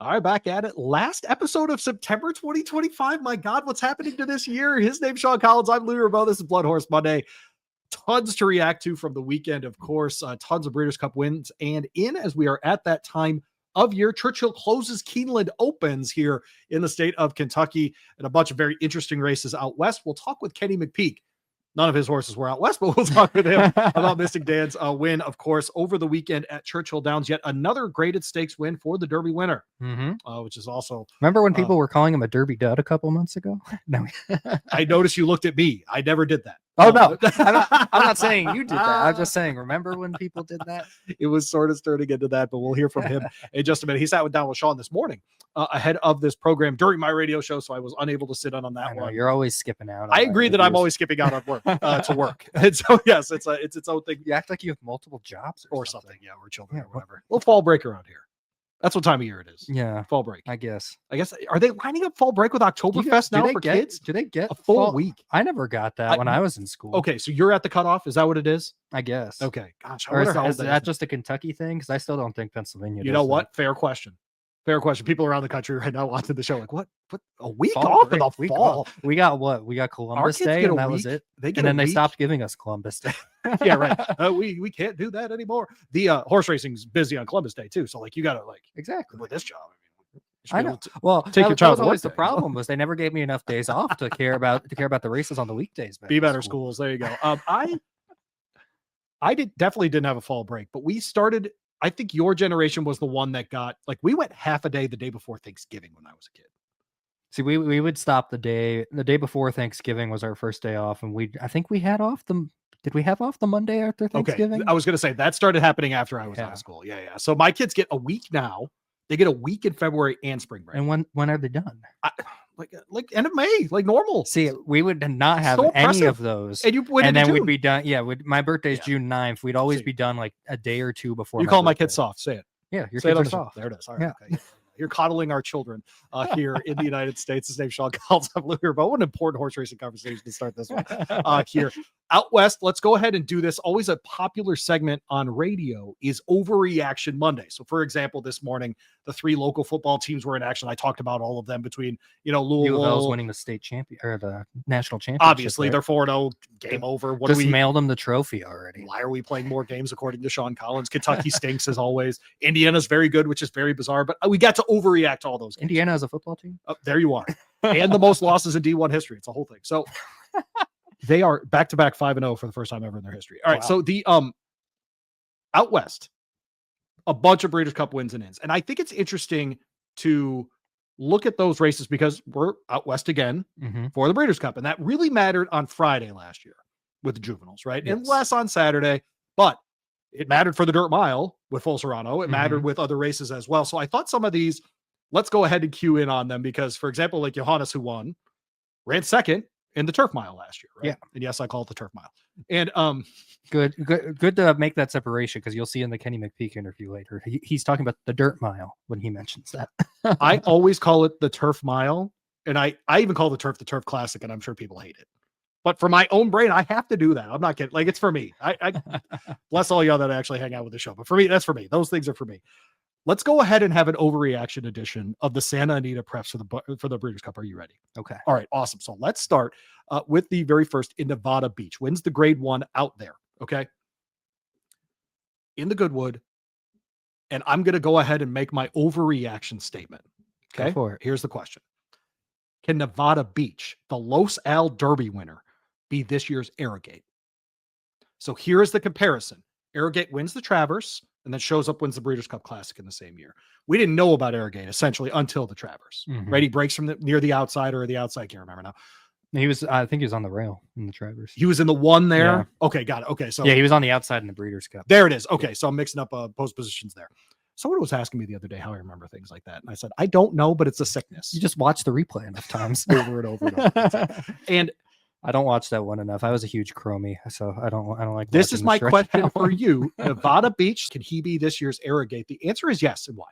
All right, back at it. Last episode of September 2025. My God, what's happening to this year? His name's Sean Collins. I'm Louie Rabaut. This is BloodHorse Monday. Tons to react to from the weekend, of course. Tons of Breeders' Cup wins. And in as we are at that time of year, Churchill closes, Keeneland opens here in the state of Kentucky, and a bunch of very interesting races out west. We'll talk with Kenny McPeek. None of his horses were out west, but we'll talk with him about Mystik Dan's win, of course, over the weekend at Churchill Downs. Yet another graded stakes win for the Derby winner, which is also... Remember when people were calling him a Derby dud a couple months ago? No. I noticed you looked at me. I never did that. Oh, no. I'm not saying you did that. I'm just saying, remember when people did that? It was sort of turning into that, but we'll hear from him in just a minute. He sat down with Sean this morning ahead of this program during my radio show, so I was unable to sit on that one. You're always skipping out. I agree that I'm always skipping out on work to work. And so, yes, it's its own thing. You act like you have multiple jobs or something. Yeah, or children or whatever. Little fall break around here. That's what time of year it is. Yeah. Fall break. I guess. Are they lining up fall break with Oktoberfest now for kids? Do they get a full week? I never got that when I was in school. Okay, so you're at the cutoff. Is that what it is? I guess. Okay. Gosh. Or is that just a Kentucky thing? Because I still don't think Pennsylvania. You know what? Fair question. Fair question. People around the country right now watching the show like, what? A week off in the fall? We got what? We got Columbus Day, and that was it. And then they stopped giving us Columbus Day. Yeah, right. We can't do that anymore. The horse racing's busy on Columbus Day too. So like you got to exactly with this job. I know. Well, take your child. That was always the problem was they never gave me enough days off to care about the races on the weekdays. Be better schools. There you go. I definitely didn't have a fall break, but we started. I think your generation was the one that got we went half a day the day before Thanksgiving when I was a kid. See, we would stop the day before Thanksgiving was our first day off, and I think we had off the. Did we have off the Monday after Thanksgiving? Okay. I was going to say that started happening after I was out of school. Yeah. So my kids get a week now. They get a week in February and spring break. And when are they done? Like end of May, like normal. See, we would not have any of those. And then we'd be done. Yeah, my birthday's June 9th. We'd always be done like a day or two before. You call my kids soft. Say it. Yeah, your kids are soft. There it is. All right. Yeah. Okay. You're coddling our children here in the United States. His name's Sean Collins. I'm Louie Rabaut. What an important horse racing conversation to start this one here. Out west, let's go ahead and do this. Always a popular segment on radio is Overreaction Monday. So, for example, this morning, the 3 local football teams were in action. I talked about all of them between, Louisville winning the state champion or the national championship. Obviously, they're 4-0. Game over. What just mailed them the trophy already. Why are we playing more games according to Sean Collins? Kentucky stinks as always. Indiana's very good, which is very bizarre. But we got to overreact to all those games. Indiana has a football team. There you are, and the most losses in D1 history. It's a whole thing. So. They are back-to-back 5-0 for the first time ever in their history. All right, so the out west, a bunch of Breeders' Cup wins and ins. And I think it's interesting to look at those races because we're out west again for the Breeders' Cup. And that really mattered on Friday last year with the juveniles, right? Yes. And less on Saturday, but it mattered for the Dirt Mile with Full Serrano. It mattered with other races as well. So I thought some of these, let's go ahead and cue in on them because, for example, like Johannes, who won, ran second in the Turf Mile last year, right? Yeah. And yes, I call it the Turf Mile. And good to make that separation because you'll see in the Kenny McPeek interview later. He's talking about the Dirt Mile when he mentions that. I always call it the Turf Mile, and I even call the Turf Classic, and I'm sure people hate it. But for my own brain, I have to do that. I'm not kidding. Like, it's for me. I bless all y'all that actually hang out with the show. But for me, that's for me. Those things are for me. Let's go ahead and have an overreaction edition of the Santa Anita preps for the Breeders' Cup. Are you ready? Okay. All right. Awesome. So let's start with the very first in Nevada Beach. Wins the grade 1 out there. Okay. In the Goodwood. And I'm going to go ahead and make my overreaction statement. Okay. Go for it. Here's the question. Can Nevada Beach, the Los Al Derby winner, be this year's Arrogate? So here is the comparison. Arrogate wins the Traverse and then shows up, wins the Breeders' Cup Classic in the same year. We didn't know about Arrogate essentially until the Traverse, right? He breaks from near the outside or the outside. Can't remember now. I think he was on the rail in the Traverse. He was in the one there. Yeah. Okay. Got it. Okay. So yeah, he was on the outside in the Breeders' Cup. There it is. Okay. So I'm mixing up post positions there. Someone was asking me the other day how I remember things like that. And I said, I don't know, but it's a sickness. You just watch the replay enough times. over and over and over. And I don't watch that one enough. I was a huge Chromie, so I don't like. This is my question for you. Nevada Beach, can he be this year's Arrogate? The answer is yes. And why?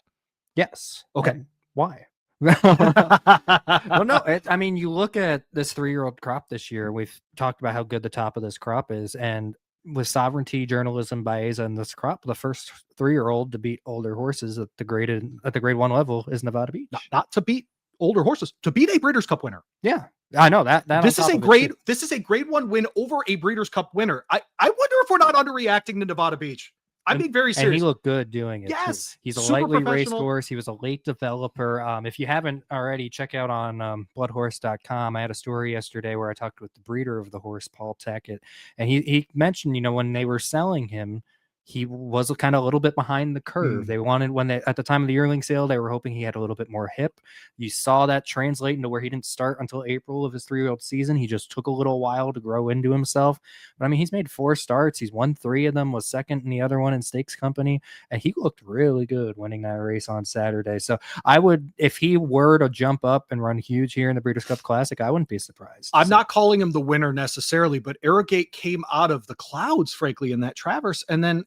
Yes. Okay. And why? Well, no. I mean, you look at this 3-year-old crop this year. We've talked about how good the top of this crop is, and with sovereignty, journalism, Baeza, and this crop, the first 3-year-old to beat older horses at the grade 1 level is Nevada Beach. Not to beat older horses, to beat a Breeders' Cup winner. Yeah, I know that. This is a grade 1 win over a Breeders' Cup winner. I wonder if we're not underreacting to Nevada Beach. I'm being very serious. And he looked good doing it. Yes. Too. He's a lightly raced horse. He was a late developer. If you haven't already, check out on bloodhorse.com. I had a story yesterday where I talked with the breeder of the horse, Paul Tackett, and he mentioned, when they were selling him, he was kind of a little bit behind the curve. They wanted, at the time of the yearling sale, they were hoping he had a little bit more hip. You saw that translate into where he didn't start until April of his 3-year-old season. He just took a little while to grow into himself. But I mean, he's made 4 starts. He's won 3 of them, was second in the other one in Stakes Company. And he looked really good winning that race on Saturday. So I would, if he were to jump up and run huge here in the Breeders' Cup Classic, I wouldn't be surprised. I'm not calling him the winner necessarily, but Arrogate came out of the clouds, frankly, in that Traverse. And then,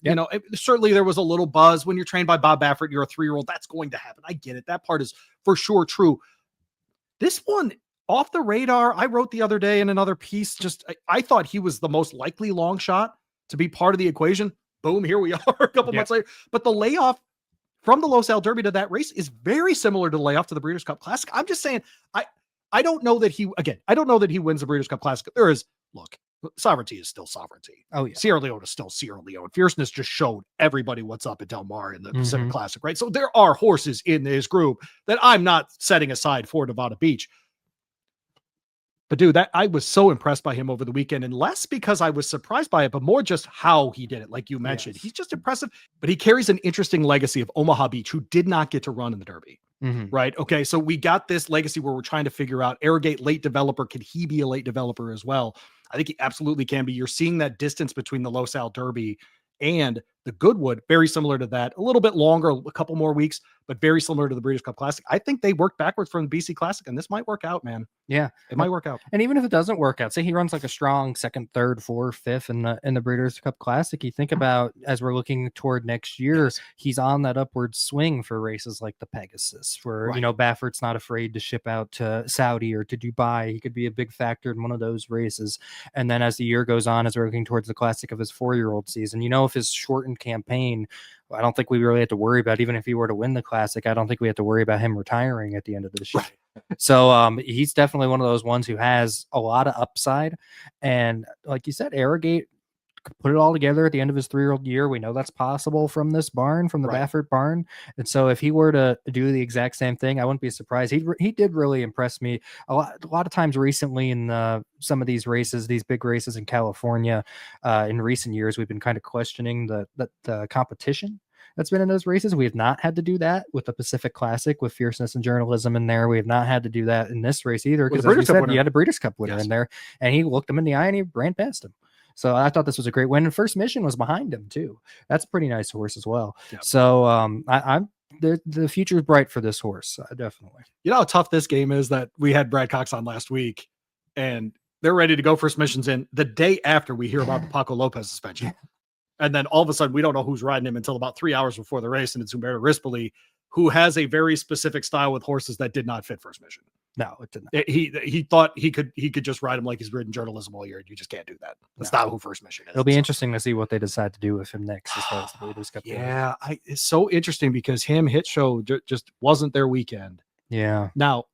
certainly there was a little buzz when you're trained by Bob Baffert, you're a 3-year-old. That's going to happen. I get it. That part is for sure true. This one off the radar, I wrote the other day in another piece, I thought he was the most likely long shot to be part of the equation. Boom, here we are a couple months later. But the layoff from the Los Al Derby to that race is very similar to the layoff to the Breeders' Cup Classic. I'm just saying, I don't know that he wins the Breeders' Cup Classic. Sovereignty is still sovereignty. Oh, yeah. Sierra Leone is still Sierra Leone. Fierceness just showed everybody what's up at Del Mar in the Pacific Classic, right? So there are horses in this group that I'm not setting aside for Nevada Beach. But dude, I was so impressed by him over the weekend, and less because I was surprised by it, but more just how he did it. Like you mentioned, he's just impressive, but he carries an interesting legacy of Omaha Beach, who did not get to run in the Derby. Right. Okay. So we got this legacy where we're trying to figure out Arrogate late developer. Could he be a late developer as well? I think he absolutely can be. You're seeing that distance between the Los Al Derby and the Goodwood, very similar to that, a little bit longer, a couple more weeks, but very similar to the Breeders' Cup Classic. I think they worked backwards from the BC Classic, and this might work out, man. Yeah, it might work out. And even if it doesn't work out, say he runs like a strong 2nd, 3rd, 4th, 5th in the Breeders' Cup Classic. You think about, as we're looking toward next year, he's on that upward swing for races like the Pegasus, where Baffert's not afraid to ship out to Saudi or to Dubai. He could be a big factor in one of those races. And then as the year goes on, as we're looking towards the Classic of his 4-year-old season, if his shortened campaign, I don't think we really have to worry about, even if he were to win the Classic, I don't think we have to worry about him retiring at the end of this year. So he's definitely one of those ones who has a lot of upside. And like you said, Arrogate put it all together at the end of his 3-year-old year. We know that's possible from this barn, from the Baffert barn. And so if he were to do the exact same thing, I wouldn't be surprised. He did really impress me a lot of times recently in some of these races, these big races in California. In recent years, we've been kind of questioning the competition that's been in those races. We have not had to do that with the Pacific Classic, with Fierceness and Journalism in there. We have not had to do that in this race either, because as you said, you had a Breeders' Cup winner in there, and he looked him in the eye and he ran past him. So I thought this was a great win. And First Mission was behind him too. That's a pretty nice horse as well. Yep. So I'm the future is bright for this horse, definitely. You know how tough this game is that we had Brad Cox on last week, and they're ready to go. First Mission's in the day after we hear about the Paco Lopez suspension. And then all of a sudden, we don't know who's riding him until about 3 hours before the race. And it's Humberto Rispoli, who has a very specific style with horses that did not fit First Mission. No, it didn't. He thought he could just ride him like he's ridden Journalism all year. You just can't do that. That's not who First Mission is. It'll be interesting to see what they decide to do with him next as far as the Breeders' Cup. Yeah, it's so interesting because Hit Show just wasn't their weekend. Yeah. Now,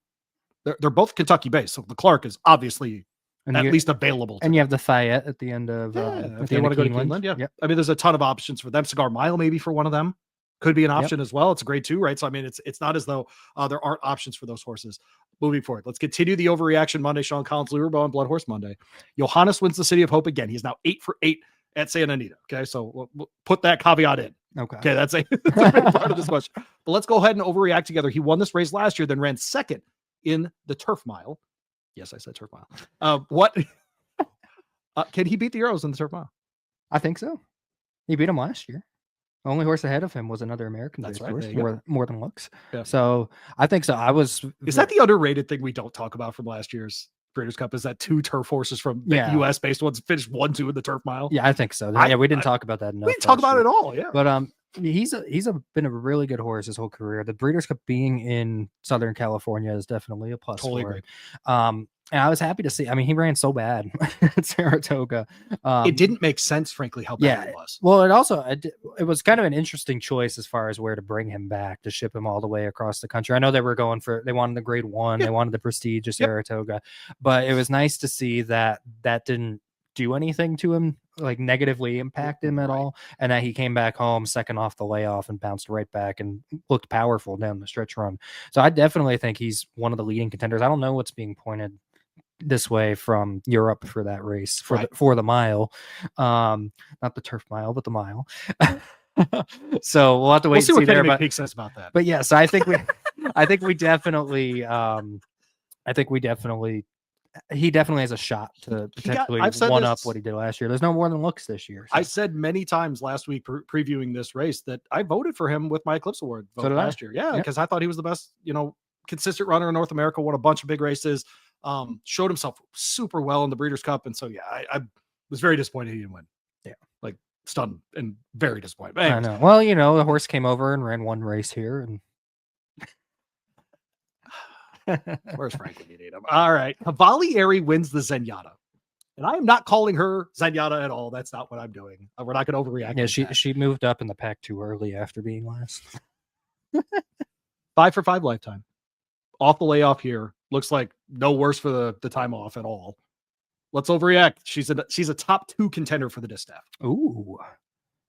they're both Kentucky based, so the Clark is obviously at least available. And you have the Fayette at the end of if they want to go to Keeneland. Yeah. I mean, there's a ton of options for them. Cigar Mile maybe for one of them could be an option as well. It's a grade 2, right? So I mean, it's not as though there aren't options for those horses. Moving forward, let's continue the overreaction Monday. Sean Collins, Louie on BloodHorse Monday. Johannes wins the City of Hope again. He's now 8 for 8 at Santa Anita. Okay, so we'll put that caveat in. Okay, that's a big part of this question. But let's go ahead and overreact together. He won this race last year, then ran second in the Turf Mile. Yes, I said Turf Mile. What? Can he beat the Arrows in the Turf Mile? I think so. He beat him last year. The only horse ahead of him was another American horse, more than Lux. Yeah. So I think so. Is that the underrated thing we don't talk about from last year's Breeders' Cup? Is that 2 turf horses from U.S. based ones finished 1-2 in the Turf Mile? Yeah, I think so. We didn't talk about that enough. We didn't talk about it at all. Yeah, but he's been a really good horse his whole career. The Breeders' Cup being in Southern California is definitely a plus. Totally agree. And I was happy to see. I mean, he ran so bad at Saratoga. It didn't make sense, frankly, how bad it was. Well, it was kind of an interesting choice as far as where to bring him back, to ship him all the way across the country. I know they wanted the grade 1, they wanted the prestige of Saratoga, but it was nice to see that didn't do anything to him, like negatively impact him at all, and that he came back home second off the layoff and bounced right back and looked powerful down the stretch run. So I definitely think he's one of the leading contenders. I don't know what's being pointed this way from Europe for that race for the mile, not the turf mile, but the mile. So we'll have to wait. We'll see what Kenny there, McPeek says about that. But yes, I think we definitely, he definitely has a shot to potentially one up what he did last year. There's no more than looks this year. So. I said many times last week previewing this race that I voted for him with my Eclipse Award vote last year. Yeah, because I thought he was the best, consistent runner in North America, won a bunch of big races, showed himself super well in the Breeders' Cup. And so, I was very disappointed he didn't win. Yeah. Like stunned and very disappointed. But I know. Well, the horse came over and ran one race here and where's Frank when you need him? All right. Cavalieri wins the Zenyatta. And I am not calling her Zenyatta at all. That's not what I'm doing. We're not going to overreact. Yeah, she moved up in the pack too early after being last. 5 for 5 lifetime. Off the layoff here. Looks like no worse for the time off at all. Let's overreact. She's a top 2 contender for the distaff. Ooh,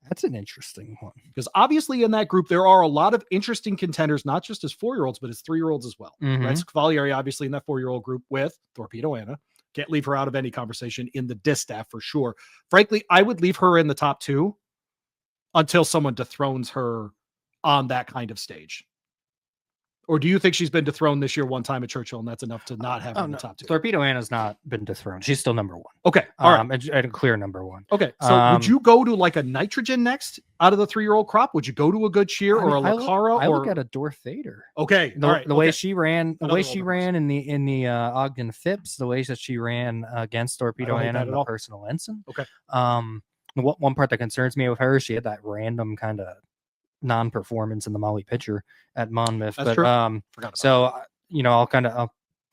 that's an interesting one. Because obviously in that group, there are a lot of interesting contenders, not just as 4-year-olds, but as 3-year-olds as well. Mm-hmm. Right? So Cavalieri, obviously, in that 4-year-old group with Thorpedo Anna. Can't leave her out of any conversation in the distaff for sure. Frankly, I would leave her in the top 2 until someone dethrones her on that kind of stage. Or do you think she's been dethroned this year one time at Churchill, and that's enough to not have her in the top 2? Thorpedo Anna's not been dethroned. She's still number 1. Okay. All right. At a clear number 1. Okay. So would you go to like a Nitrogen next out of the 3-year-old crop? Would you go to a Good Cheer or a Lacaro? I look at a Dorfader. Okay. The way she ran, in the Ogden Phipps, the way that she ran against Thorpedo Anna in the personal ensign. Okay. One part that concerns me with her, she had that random kind of non-performance in the Molly Pitcher at Monmouth. That's true. I'll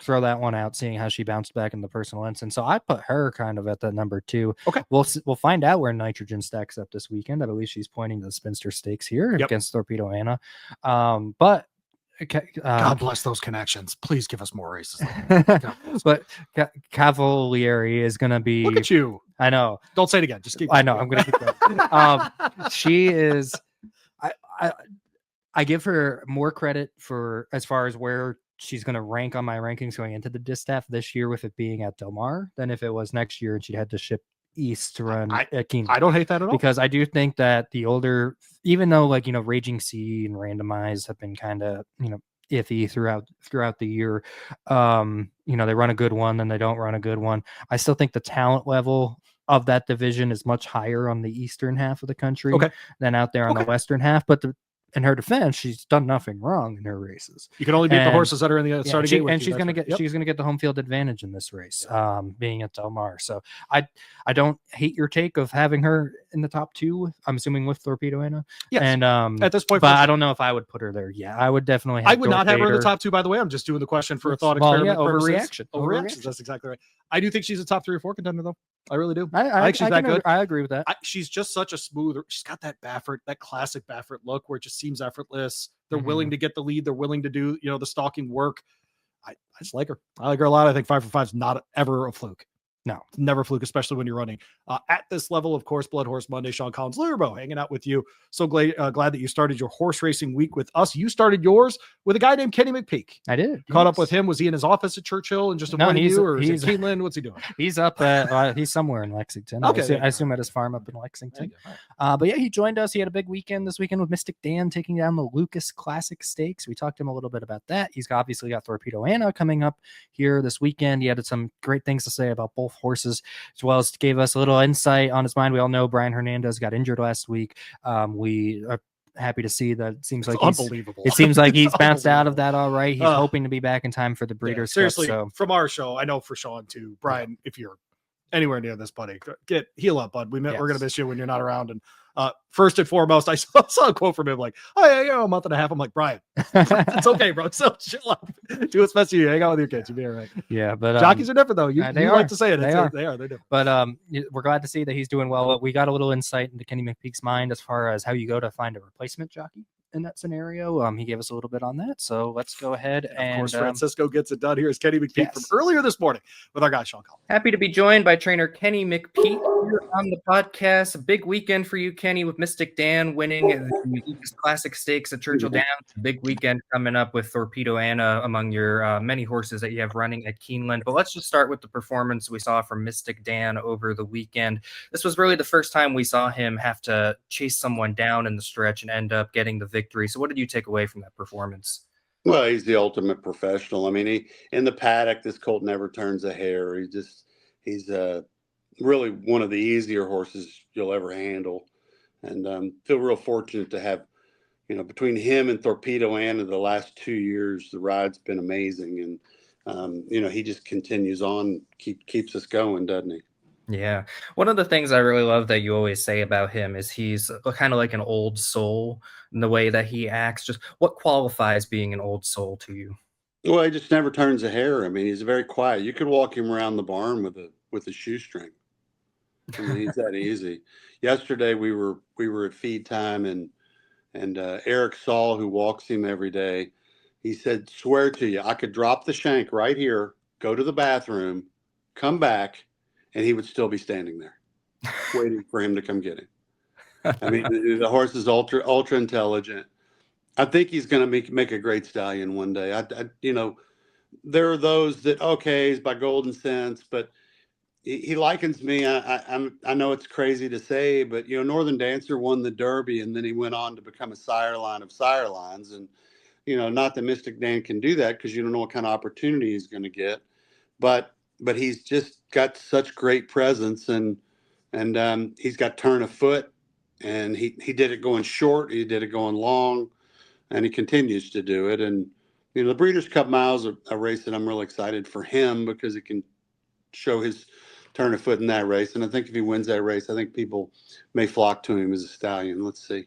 throw that one out, seeing how she bounced back in the personal ensign. So I put her kind of at the number 2. Okay. We'll find out where Nitrogen stacks up this weekend. I believe she's pointing to the Spinster Stakes here against Thorpedo Anna. But God bless those connections. Please give us more races. But Cavalieri is going to be. Look at you. I know. Don't say it again. Just keep. I know. I'm going to keep going. She is. I give her more credit for as far as where she's going to rank on my rankings going into the distaff this year, with it being at Del Mar, than if it was next year and she had to ship east to run at Keeneland. I don't hate that at all, because I do think that the older, even though Raging Sea and Randomized have been kind of iffy throughout the year, they run a good one, then they don't run a good one. I still think the talent level of that division is much higher on the eastern half of the country than out there on the western half. But in her defense, she's done nothing wrong in her races. You can only beat the horses that are in the starting gate. And she's going to get the home field advantage in this race, being at Del Mar. So I don't hate your take of having her in the top 2. I'm assuming with Thorpedo Anna. Yes. And at this point, but I don't know if I would put her there. Yeah, I would definitely. I would not have her in the top 2. By the way, I'm just doing the question for a thought experiment. Overreaction. That's exactly right. I do think she's a top 3 or 4 contender, though. I really do. I think she's that good. I agree with that. She's just such a smooth. She's got that Baffert, that classic Baffert look where it just seems effortless. They're willing to get the lead. They're willing to do, the stalking work. I just like her. I like her a lot. I think 5 for 5 is not ever a fluke. No, never fluke, especially when you're running at this level. Of course, BloodHorse Monday, Sean Collins, Rabaut, hanging out with you. So glad that you started your horse racing week with us. You started yours with a guy named Kenny McPeek. I did. Caught up with him. Was he in his office at Churchill and just avoiding you, or is he Keeneland? What's he doing? He's up at he's somewhere in Lexington. Okay, I assume at his farm up in Lexington. But yeah, he joined us. He had a big weekend this weekend with Mystik Dan taking down the Lukas Classic Stakes. We talked to him a little bit about that. He's obviously got Thorpedo Anna coming up here this weekend. He had some great things to say about both horses, as well as gave us a little insight on his mind. We all know Brian Hernandez got injured last week. We are happy to see that. It seems like unbelievable. It seems like he's bounced out of that all right. He's hoping to be back in time for the Breeders' Seriously, Cup. So. From our show, I know for Sean too, Brian, if you're anywhere near this, buddy. Heal up, bud. We're gonna miss you when you're not around. And first and foremost, I saw a quote from him like, "Oh yeah, a month and a half." I'm like, Brian, it's okay, bro. So chill out. Do what's best for you. Hang out with your kids. You'll be all right. Yeah, but jockeys are different though. You like to say it. They are. They're different. But we're glad to see that he's doing well. We got a little insight into Kenny McPeek's mind as far as how you go to find a replacement jockey in that scenario. He gave us a little bit on that. So let's go ahead and of course, Francisco gets it done. Here's Kenny McPeek from earlier this morning with our guy Sean Collins. Happy to be joined by trainer Kenny McPeek here on the podcast. A big weekend for you, Kenny, with Mystik Dan winning the Lukas Classic Stakes at Churchill Downs. A big weekend coming up with Thorpedo Anna among your many horses that you have running at Keeneland. But let's just start with the performance we saw from Mystik Dan over the weekend. This was really the first time we saw him have to chase someone down in the stretch and end up getting the victory. So what did you take away from that performance? Well, he's the ultimate professional. I mean, he in the paddock, this colt never turns a hair. He's really one of the easier horses you'll ever handle, and feel real fortunate to have, between him and Thorpedo Anna the last 2 years, the ride's been amazing, and he just continues on, keeps us going, doesn't he? Yeah. One of the things I really love that you always say about him is he's kind of like an old soul in the way that he acts. Just what qualifies being an old soul to you? Well, he just never turns a hair. I mean, he's very quiet. You could walk him around the barn with a shoestring. I mean, he's that easy. Yesterday we were at feed time, and Eric Saul, who walks him every day, he said, "Swear to you, I could drop the shank right here, go to the bathroom, come back, and he would still be standing there waiting for him to come get him." I mean, the horse is ultra intelligent. I think he's going to make a great stallion one day. There are those that, okay, he's by Golden Sense, but he likens me. I know it's crazy to say, but Northern Dancer won the Derby, and then he went on to become a sire line of sire lines. And not that Mystik Dan can do that, because you don't know what kind of opportunity he's going to get, but he's just got such great presence, and he's got turn of foot, and he did it going short, he did it going long, and he continues to do it. And the Breeders' Cup Miles are a race that I'm really excited for him, because he can show his turn of foot in that race. And I think if he wins that race, I think people may flock to him as a stallion. Let's see.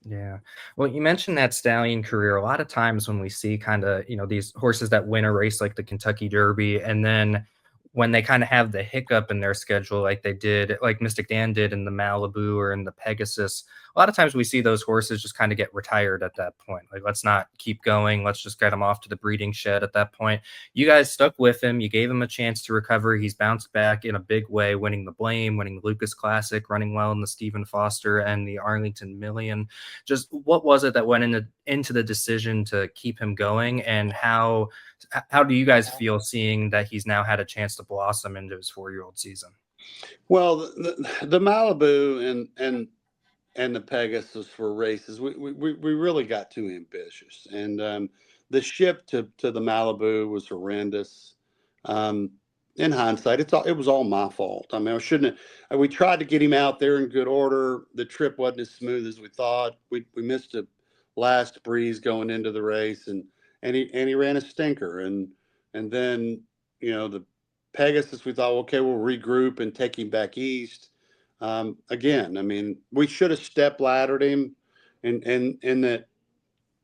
Yeah. Well, you mentioned that stallion career. A lot of times when we see kind of, these horses that win a race like the Kentucky Derby, and then when they kind of have the hiccup in their schedule, like Mystik Dan did in the Malibu or in the Pegasus, a lot of times we see those horses just kind of get retired at that point. Like, let's not keep going. Let's just get him off to the breeding shed at that point. You guys stuck with him. You gave him a chance to recover. He's bounced back in a big way, winning the Blame, winning the Lukas Classic, running well in the Stephen Foster and the Arlington Million. Just what was it that went into the decision to keep him going, and how do you guys feel seeing that he's now had a chance to blossom into his 4-year-old season? Well, the Malibu and the Pegasus were races we really got too ambitious, and the ship to the Malibu was horrendous. In hindsight, it was all my fault. I mean, I shouldn't have. We tried to get him out there in good order. The trip wasn't as smooth as we thought. We missed a last breeze going into the race, and he ran a stinker, and then the Pegasus, we thought, okay, we'll regroup and take him back east. Again, I mean, we should have step laddered him and that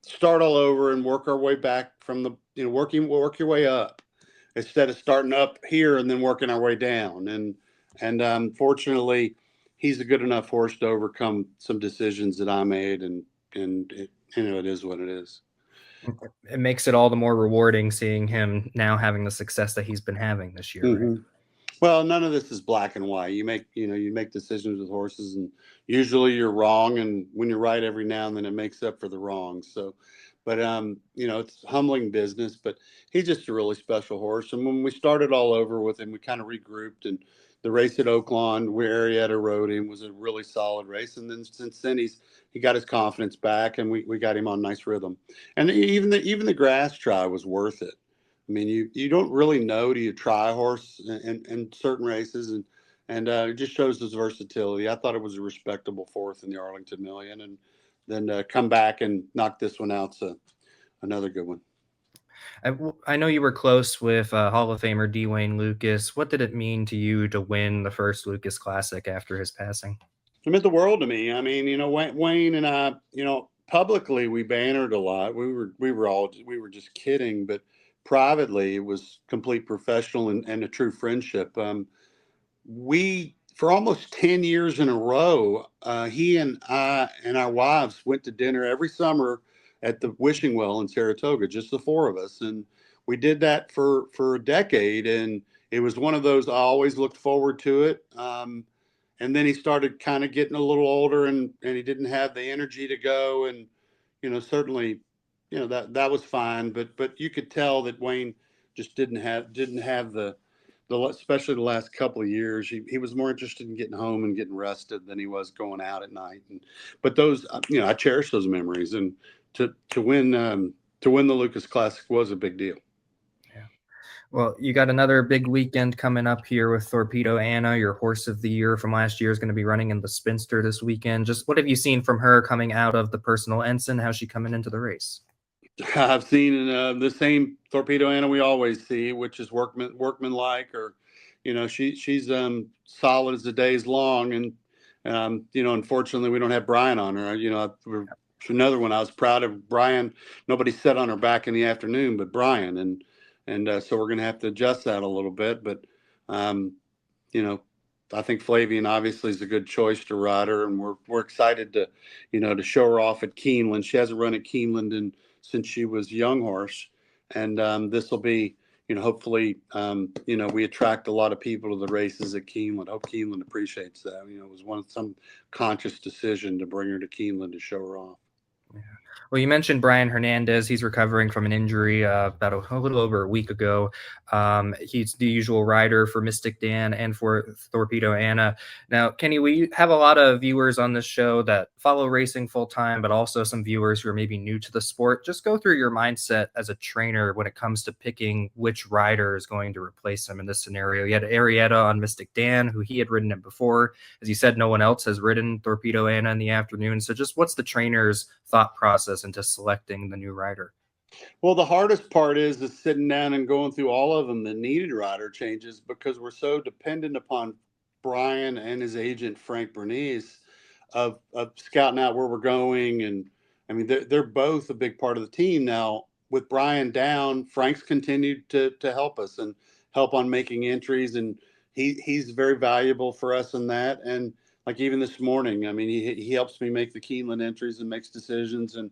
start all over and work our way back from the work your way up, instead of starting up here and then working our way down. And fortunately, he's a good enough horse to overcome some decisions that I made, and it is what it is. It makes it all the more rewarding seeing him now having the success that he's been having this year. Mm-hmm. Right? Well, none of this is black and white. You make decisions with horses, and usually you're wrong, and when you're right every now and then, it makes up for the wrong. So, but it's humbling business, but he's just a really special horse. And when we started all over with him, we kind of regrouped, and the race at Oaklawn, where Arietta rode him, was a really solid race. And then since then, he got his confidence back, and we got him on nice rhythm. And even the grass try was worth it. I mean, you don't really know till you try a horse in certain races, and it just shows his versatility. I thought it was a respectable fourth in the Arlington Million, and then come back and knock this one out. So another good one. I know you were close with Hall of Famer Dwayne Lucas. What did it mean to you to win the first Lucas Classic after his passing? It meant the world to me. I mean, Wayne and I, publicly we bantered a lot. We were just kidding, but privately it was complete professional and a true friendship. We for almost 10 years in a row, he and I and our wives went to dinner every summer at the Wishing Well in Saratoga, just the four of us. And we did that for a decade. And it was one of those, I always looked forward to it. And then he started kind of getting a little older and he didn't have the energy to go. And, certainly, that was fine. But you could tell that Wayne just didn't have especially the last couple of years, he was more interested in getting home and getting rested than he was going out at night. But those, I cherish those memories, and to win the Lucas Classic was a big deal. Yeah. Well, you got another big weekend coming up here with Thorpedo Anna. Your horse of the year from last year is going to be running in the Spinster this weekend. Just what have you seen from her coming out of the personal ensign? How's she coming into the race? I've seen the same Thorpedo Anna we always see, which is workmanlike, or she's solid as the day's long. And unfortunately we don't have Brian on her. Another one I was proud of. Brian, nobody sat on her back in the afternoon but Brian, and so we're going to have to adjust that a little bit. But I think Flavian obviously is a good choice to ride her, and we're excited to to show her off at Keeneland. She hasn't run at Keeneland since she was young horse, and this will be hopefully we attract a lot of people to the races at Keeneland. I hope Keeneland appreciates that. It was some conscious decision to bring her to Keeneland to show her off. Yeah. Well, you mentioned Brian Hernandez. He's recovering from an injury about a little over a week ago. He's the usual rider for Mystik Dan and for Thorpedo Anna. Now, Kenny, we have a lot of viewers on this show that follow racing full time, but also some viewers who are maybe new to the sport. Just go through your mindset as a trainer when it comes to picking which rider is going to replace him in this scenario. You had Arietta on Mystik Dan, who he had ridden it before. As you said, no one else has ridden Thorpedo Anna in the afternoon. So just what's the trainer's thought process into selecting the new rider? Well, the hardest part is sitting down and going through all of them, the needed rider changes, because we're so dependent upon Brian and his agent, Frank Bernice, of scouting out where we're going. And I mean, they're both a big part of the team now. With Brian down, Frank's continued to help us and help on making entries. And he's very valuable for us in that. And like even this morning, I mean, he helps me make the Keeneland entries and makes decisions. And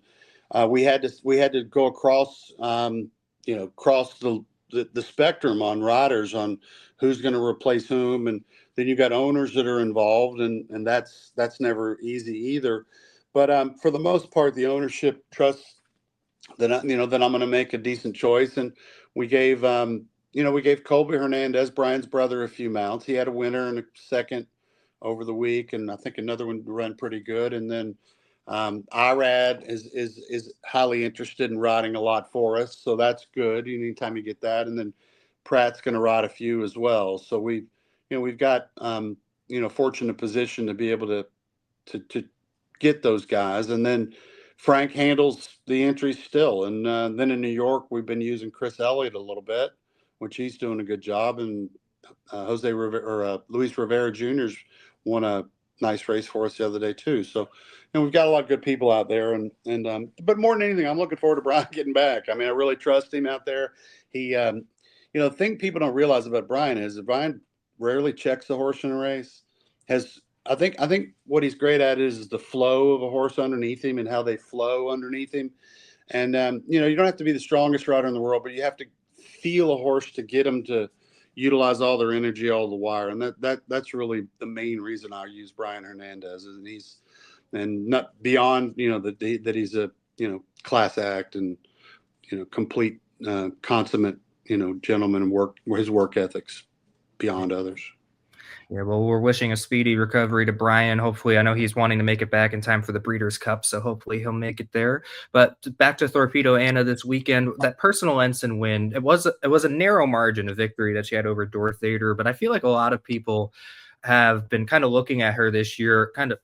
we had to go across, across the spectrum on riders on who's going to replace whom. And then you got owners that are involved, and that's never easy either. But for the most part, the ownership trusts that I'm going to make a decent choice. And we gave Colby Hernandez, Brian's brother, a few mounts. He had a winner and a second over the week, and I think another one ran pretty good. And then Irad is highly interested in riding a lot for us, so that's good. Anytime you get that, and then Pratt's going to ride a few as well. So we've got fortunate position to be able to get those guys, and then Frank handles the entries still. And then in New York, we've been using Chris Elliott a little bit, which he's doing a good job. And Luis Rivera Jr.'s won a nice race for us the other day too. So, we've got a lot of good people out there, and but more than anything, I'm looking forward to Brian getting back. I mean, I really trust him out there. He, the thing people don't realize about Brian is that Brian rarely checks the horse in a race. I think what he's great at is the flow of a horse underneath him and how they flow underneath him. And you don't have to be the strongest rider in the world, but you have to feel a horse to get them to utilize all their energy, all the wire. And that's really the main reason I use Brian Hernandez. And not beyond, that he's a, class act and, complete, consummate, gentleman, and his work ethics beyond others. Yeah, well, we're wishing a speedy recovery to Brian. Hopefully, I know he's wanting to make it back in time for the Breeders' Cup, so hopefully he'll make it there. But back to Thorpedo Anna this weekend, that personal ensign win, it was a narrow margin of victory that she had over Dorthader, but I feel like a lot of people have been kind of looking at her this year, kind of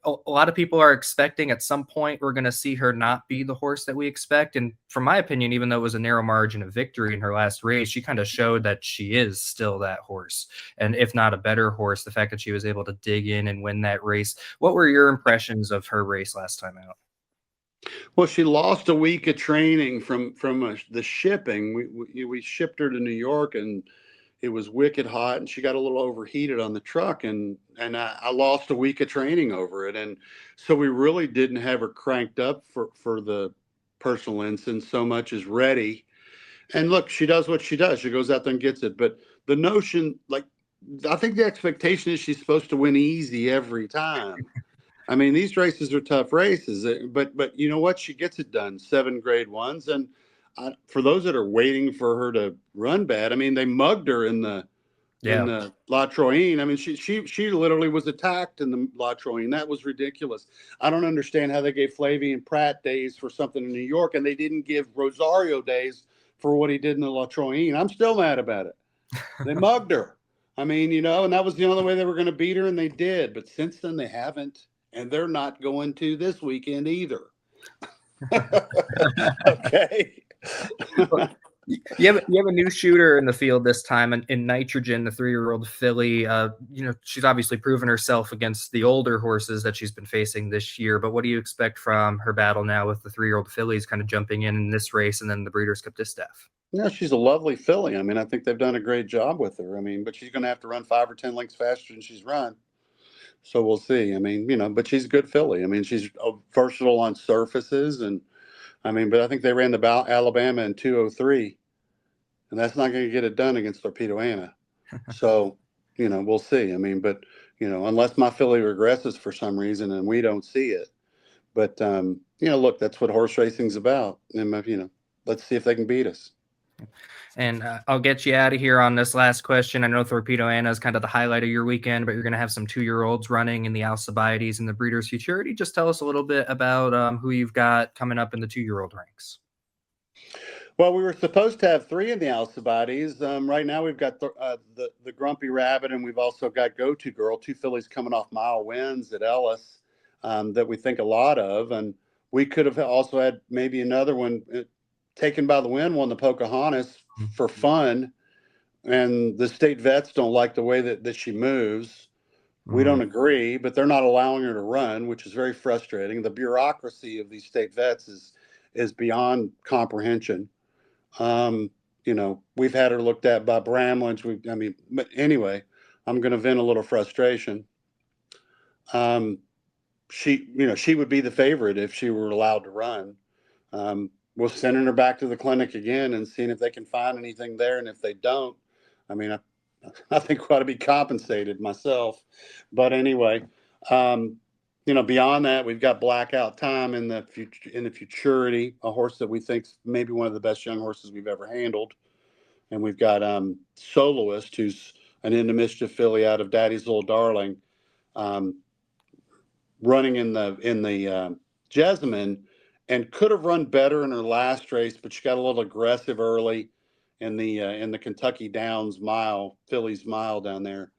a lot of people are expecting at some point we're going to see her not be the horse that we expect. And from my opinion, even though it was a narrow margin of victory in her last race, she kind of showed that she is still that horse. And if not a better horse, the fact that she was able to dig in and win that race. What were your impressions of her race last time out? Well, she lost a week of training from the shipping. We shipped her to New York, and it was wicked hot, and she got a little overheated on the truck, and I lost a week of training over it, and so we really didn't have her cranked up for the personal instance so much as ready. And look, she does what she does. She goes out there and gets it. But the notion, like, I think the expectation is she's supposed to win easy every time. I mean, these races are tough races, but you know what? She gets it done. 7 grade ones, and for those that are waiting for her to run bad, I mean, they mugged her in the La Troyenne. I mean, she literally was attacked in the La Troyenne. That was ridiculous. I don't understand how they gave Flavian Pratt days for something in New York, and they didn't give Rosario days for what he did in the La Troyenne. I'm still mad about it. They mugged her. I mean, you know, and that was the only way they were going to beat her, and they did. But since then, they haven't. And they're not going to this weekend either. Okay. You have a new shooter in the field this time in Nitrogen, the 3-year-old filly. You know, she's obviously proven herself against the older horses that she's been facing this year. But what do you expect from her battle now with the 3-year-old fillies kind of jumping in this race and then the Breeders' Cup Distaff? No, she's a lovely filly. I mean, I think they've done a great job with her. I mean, but she's going to have to run 5 or 10 lengths faster than she's run. So we'll see. I mean, you know, but she's a good filly. I mean, she's versatile on surfaces. And I mean, but I think they ran the Alabama in 2:03, and that's not going to get it done against Thorpedo Anna. So, you know, we'll see. I mean, but, you know, unless my filly regresses for some reason and we don't see it. But, you know, look, that's what horse racing's about. And, you know, let's see if they can beat us. And I'll get you out of here on this last question. I know Thorpedo Anna is kind of the highlight of your weekend, but you're going to have some 2-year-olds running in the Alcibiades and the Breeders' Futurity. Just tell us a little bit about who you've got coming up in the 2-year-old ranks. Well, we were supposed to have 3 in the Alcibiades. Right now we've got the Grumpy Rabbit, and we've also got Go-To Girl, 2 fillies coming off mile wins at Ellis that we think a lot of. And we could have also had maybe another one Taken by the Wind won the Pocahontas for fun, and the state vets don't like the way that she moves. We don't agree, but they're not allowing her to run, which is very frustrating. The bureaucracy of these state vets is beyond comprehension. You know, we've had her looked at by Bramlage. But anyway, I'm going to vent a little frustration. She would be the favorite if she were allowed to run. We're sending her back to the clinic again and seeing if they can find anything there. And if they don't, I mean, I think we ought to be compensated myself. But anyway, you know, beyond that, we've got Blackout Time in the Futurity, a horse that we think's maybe one of the best young horses we've ever handled. And we've got Soloist, who's an Into Mischief filly out of Daddy's Little Darling, running in the Jessamine, and could have run better in her last race, but she got a little aggressive early in the Kentucky Downs fillies mile down there.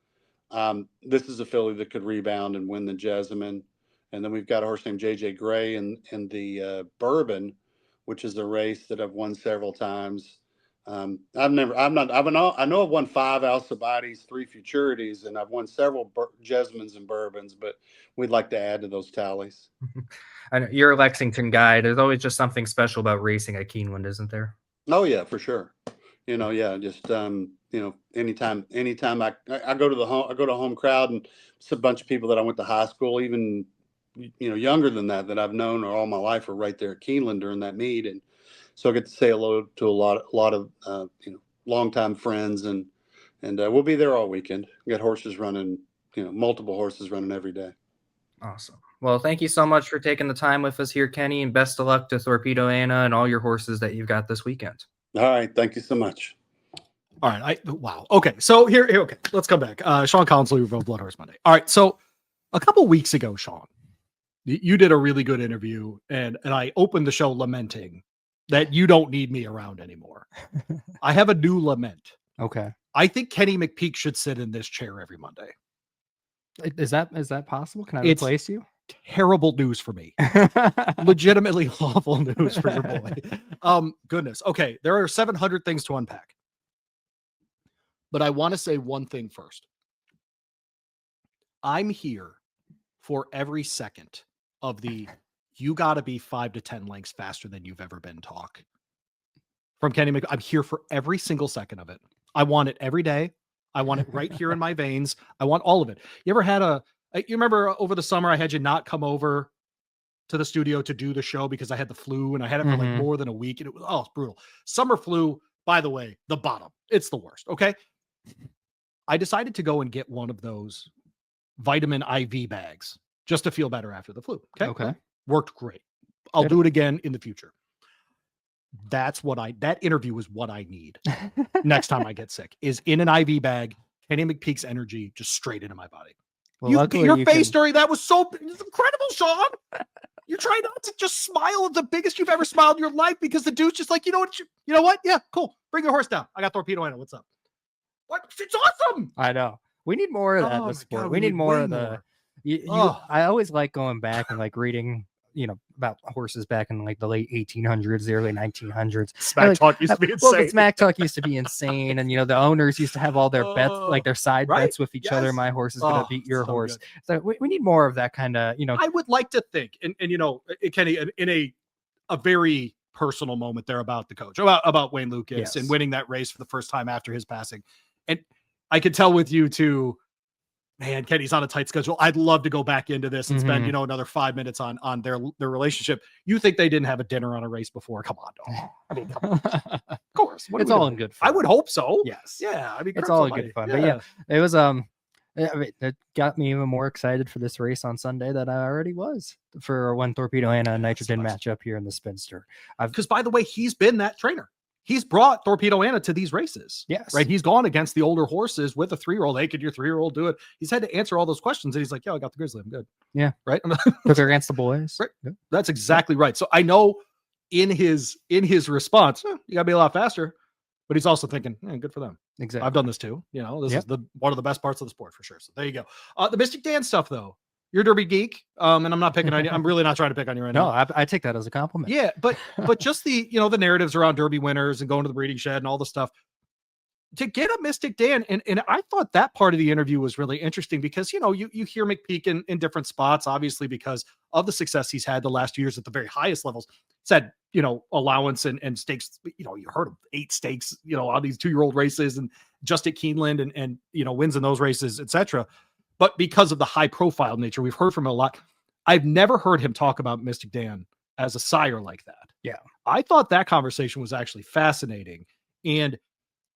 This is a filly that could rebound and win the Jessamine. And then we've got a horse named JJ Gray in the Bourbon, which is a race that I've won several times. I know I've won 5 Alcibiades, 3 Futurities, and I've won several Jessamines and Bourbons, but we'd like to add to those tallies. I know you're a Lexington guy. There's always just something special about racing at Keeneland, isn't there? Oh yeah, for sure. You know, yeah, just you know, anytime I go to a home crowd, and it's a bunch of people that I went to high school, even, you know, younger than that I've known or all my life are right there at Keeneland during that meet, and so I get to say hello to a lot of you know, longtime friends, and we'll be there all weekend. We got horses running, you know, multiple horses running every day. Awesome. Well, thank you so much for taking the time with us here, Kenny, and best of luck to Thorpedo Anna and all your horses that you've got this weekend. All right. Thank you so much. All right. Wow. Okay. So here. Okay. Let's come back. Sean Collins, Louie from BloodHorse Monday. All right. So a couple weeks ago, Sean, you did a really good interview, and I opened the show lamenting that you don't need me around anymore. I have a new lament. Okay. I think Kenny McPeek should sit in this chair every Monday. Is that possible? Can I replace you? terrible news for me. Legitimately awful news for your boy. Goodness. Okay, there are 700 things to unpack. But I want to say one thing first. I'm here for every second of the you got to be 5 to 10 lengths faster than you've ever been talk. From Kenny McPeek. I'm here for every single second of it. I want it every day. I want it right here in my veins. I want all of it. You ever had you remember over the summer, I had you not come over to the studio to do the show because I had the flu and I had it for like more than a week. And it was, it's brutal. Summer flu, by the way, the bottom. It's the worst. Okay. I decided to go and get one of those vitamin IV bags just to feel better after the flu. Okay. Worked great. I'll do it again in the future. That interview is what I need next time I get sick, is in an IV bag, Kenny McPeek's energy just straight into my body. Well, your face during that was so incredible, Sean. You're trying not to just smile the biggest you've ever smiled in your life because the dude's just like, you know what? Yeah, cool. Bring your horse down. I got Thorpedo Anna. What's up? What? It's awesome. I know. We need more of that in the sport. God, we need more of the. I always like going back and like reading, about horses back in like the late 1800s, the early 1900s. Smack talk used to be insane. Well, smack talk used to be insane, and the owners used to have all their bets, like their side bets with each other. My horse is going to beat your horse. Good. So we need more of that kind of. I would like to think, and Kenny, in a very personal moment there about the coach, about Wayne Lucas and winning that race for the first time after his passing, and I could tell with you too. Man, Kenny's on a tight schedule. I'd love to go back into this and spend, another 5 minutes on their relationship. You think they didn't have a dinner on a race before? Come on, dog. I mean, come on. Of course. It's all in good fun. I would hope so. Yes. Yeah. I mean, it's all in good fun. But yeah, it was, it got me even more excited for this race on Sunday than I already was for when Thorpedo Anna and Nitrogen match up here in the Spinster. Because by the way, he's been that trainer. He's brought Thorpedo Anna to these races. Yes. Right. He's gone against the older horses with a 3-year-old. Hey, could your 3-year-old do it? He's had to answer all those questions. And he's like, I got the grizzly. I'm good. Yeah. Right. Took her against the boys. Right. Yeah. That's exactly right. So I know in his response, you gotta be a lot faster, but he's also thinking, good for them. Exactly. I've done this too. This is one of the best parts of the sport for sure. So there you go. The Mystik Dan stuff though. You're a Derby geek, and I'm not picking on you. I'm really not trying to pick on you right now. No, I take that as a compliment. Yeah, but just the the narratives around Derby winners and going to the breeding shed and all the stuff to get a Mystik Dan, and I thought that part of the interview was really interesting because you hear McPeek in different spots, obviously because of the success he's had the last 2 years at the very highest levels. Said allowance and stakes. You heard of 8 stakes on these 2-year-old races and just at Keeneland and wins in those races, etc. But because of the high profile nature, we've heard from him a lot. I've never heard him talk about Mystik Dan as a sire like that. Yeah. I thought that conversation was actually fascinating. And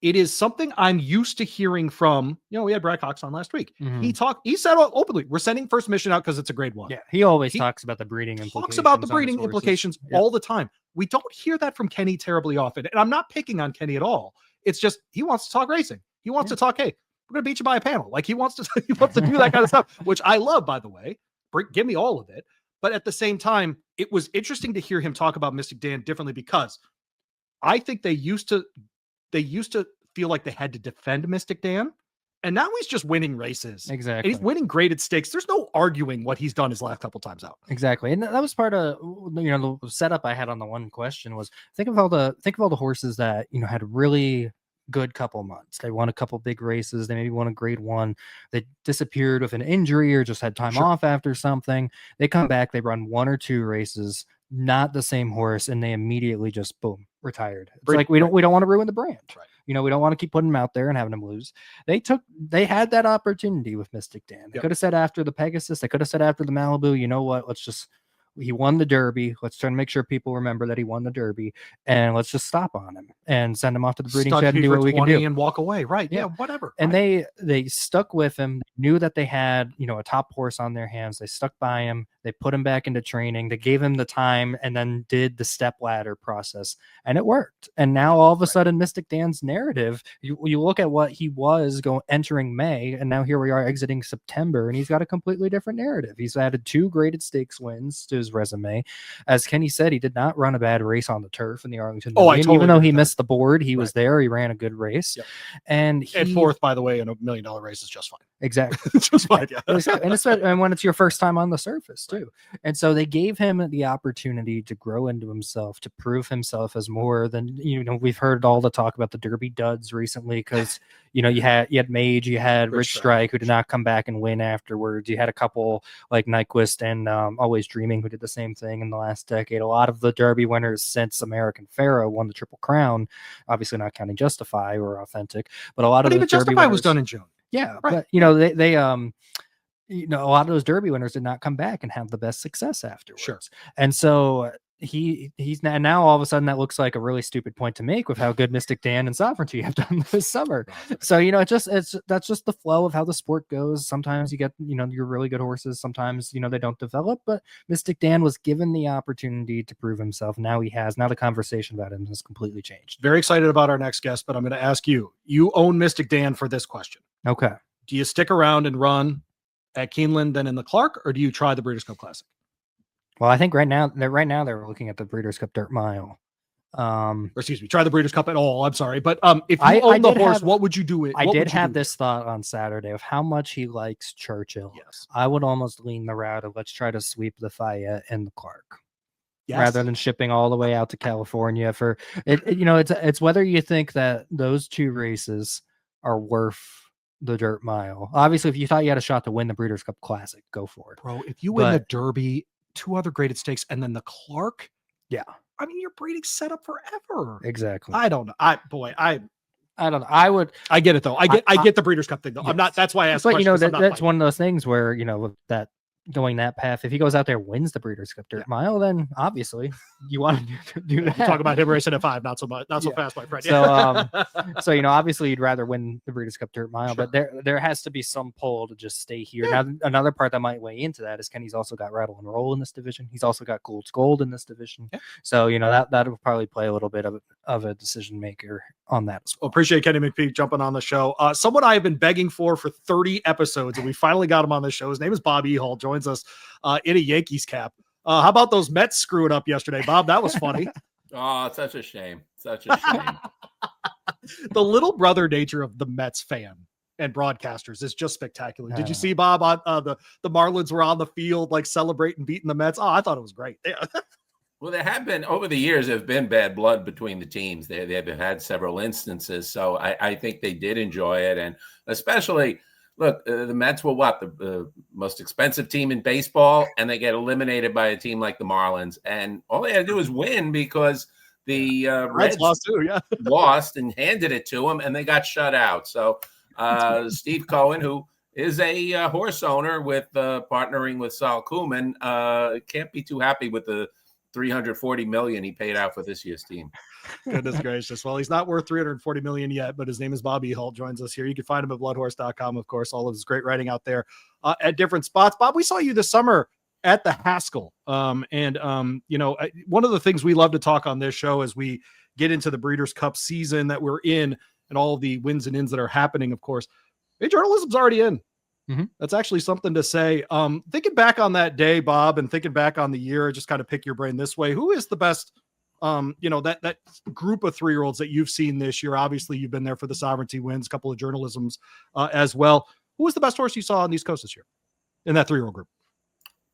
it is something I'm used to hearing from, we had Brad Cox on last week. Mm-hmm. He said openly, we're sending first mission out because it's a grade 1. Yeah. He always talks about the breeding implications. Talks about the breeding implications all the time. We don't hear that from Kenny terribly often. And I'm not picking on Kenny at all. It's just, he wants to talk racing. He wants to talk, hey, we're going to beat you by a panel. Like he wants to do that kind of stuff, which I love, by the way. Give me all of it. But at the same time, it was interesting to hear him talk about Mystik Dan differently because I think they used to feel like they had to defend Mystik Dan. And now he's just winning races. Exactly. And he's winning graded stakes. There's no arguing what he's done his last couple times out. Exactly. And that was part of the setup I had on the one question was think of all the horses that had really good couple months. They won a couple big races. They maybe won a grade 1. They disappeared with an injury or just had time off after something. They come back, they run 1 or 2 races, not the same horse, and they immediately just boom, retired. It's like we don't want to ruin the brand. Right. We don't want to keep putting them out there and having them lose. They had that opportunity with Mystik Dan. They could have said after the Pegasus, they could have said after the Malibu, you know what, he won the Derby. Let's try to make sure people remember that he won the Derby, and let's just stop on him and send him off to the breeding shed and do what we can do and walk away. Right? Yeah, whatever. And they stuck with him. They knew that they had a top horse on their hands. They stuck by him. They put him back into training. They gave him the time and then did the step ladder process, and it worked. And now all of a sudden, Mystik Dan's narrative. You look at what he was entering May, and now here we are exiting September, and he's got a completely different narrative. He's added 2 graded stakes wins to his resume. As Kenny said, he did not run a bad race on the turf in the Arlington. Oh, I Million. totally Even though agree he with that. missed the board, he was there. He ran a good race. Yep. And fourth, by the way, in $1 million race is just fine. Exactly. It's just fine. Yeah. And when it's your first time on the surface too. And so they gave him the opportunity to grow into himself, to prove himself as more than, we've heard all the talk about the Derby duds recently because, you had Mage, you had Rich Strike, who did not come back and win afterwards. You had a couple like Nyquist and Always Dreaming, who did the same thing in the last decade. A lot of the Derby winners since American Pharaoh won the Triple Crown, obviously not counting Justify or Authentic, but a lot of the Derby Justify winners was done in June. Yeah, right. But they a lot of those Derby winners did not come back and have the best success afterwards. Sure. And so he's now all of a sudden that looks like a really stupid point to make with how good Mystik Dan and Sovereignty have done this summer. So that's just the flow of how the sport goes. Sometimes you get your really good horses, sometimes they don't develop, but Mystik Dan was given the opportunity to prove himself. Now the conversation about him has completely changed. Very excited about our next guest, but I'm going to ask you own Mystik Dan for this question. Okay. Do you stick around and run at Keeneland and in the Clark, or do you try the Breeders' Cup Classic? Well, I think right now they're looking at the Breeders' Cup Dirt Mile. Try the Breeders' Cup at all. I'm sorry, but if you own the horse, what would you do? I did have this thought on Saturday of how much he likes Churchill. Yes, I would almost lean the route of let's try to sweep the Fayette and the Clark. Yes. Rather than shipping all the way out to California for it. It's whether you think that those two races are worth the Dirt Mile. Obviously, if you thought you had a shot to win the Breeders' Cup Classic, go for it. Bro, if you win the Derby, 2 other graded stakes, and then the Clark, yeah. I mean, your breeding set up forever. Exactly. I don't know. I don't know. I get it though. I get the Breeders' Cup thing though. Yes. I'm not. That's why I asked. But that's one of those things where with that going that path. If he goes out there and wins the Breeders' Cup Dirt Mile, then obviously you want to do that. Talk about him racing at 5, not so fast, my friend. So, obviously you'd rather win the Breeders' Cup Dirt Mile, but there has to be some pull to just stay here. Yeah. Now, another part that might weigh into that is Kenny's also got Rattle and Roll in this division. He's also got Gould's Gold in this division. Yeah. So, that will probably play a little bit of a decision maker on that as well. Appreciate Kenny McPeek jumping on the show. Someone I have been begging for 30 episodes, and we finally got him on the show. His name is Bob Ehalt, joins us in a Yankees cap. How about those Mets screwing up yesterday, Bob? That was funny. Oh, it's such a shame. Such a shame. The little brother nature of the Mets fan and broadcasters is just spectacular. Did you see, Bob, on the Marlins were on the field, like celebrating beating the Mets? Oh, I thought it was great. Yeah. Well, there have been, over the years, there have been bad blood between the teams. They have had several instances. So I think they did enjoy it. And especially, look, the Mets were the most expensive team in baseball, and they get eliminated by a team like the Marlins. And all they had to do was win because the Reds lost too, yeah. lost and handed it to them, and they got shut out. So Steve Cohen, who is a horse owner with partnering with Sal Kuman, can't be too happy with the $340 million he paid out for this year's team. Goodness gracious. Well, he's not worth $340 million yet, but his name is Bob Ehalt, joins us here. You can find him at bloodhorse.com. Of course, all of his great writing out there at different spots. Bob, we saw you this summer at the Haskell. One of the things we love to talk on this show as we get into the Breeders' Cup season that we're in and all the wins and ins that are happening, of course, journalism's already in. Mm-hmm. That's actually something to say. Thinking back on that day, Bob, and thinking back on the year, just kind of pick your brain this way. Who is the best, that group of 3-year-olds that you've seen this year? Obviously, you've been there for the Sovereignty wins, a couple of journalisms as well. Who was the best horse you saw on the East Coast this year in that 3-year-old group?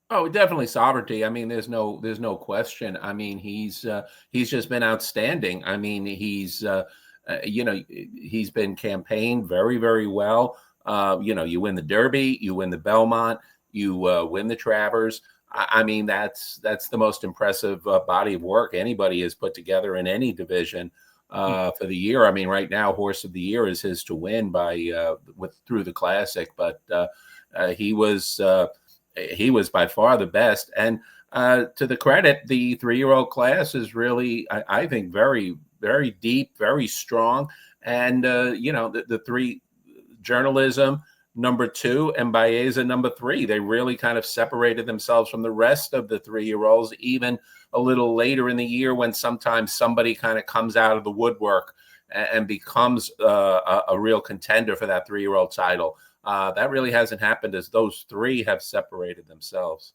Oh, definitely Sovereignty. I mean, there's no question. I mean, he's just been outstanding. I mean, he's been campaigned very, very well. You win the Derby, you win the Belmont, you win the Travers. I mean, that's the most impressive body of work anybody has put together in any division for the year. I mean, right now, Horse of the Year is his to win through the Classic, but he was by far the best. And to the credit, the 3-year-old class is really, I think, very, very deep, very strong. And the 3. Journalism, number 2, and Baeza, number 3. They really kind of separated themselves from the rest of the 3-year-olds, even a little later in the year when sometimes somebody kind of comes out of the woodwork and becomes a real contender for that 3-year-old title. That really hasn't happened as those 3 have separated themselves.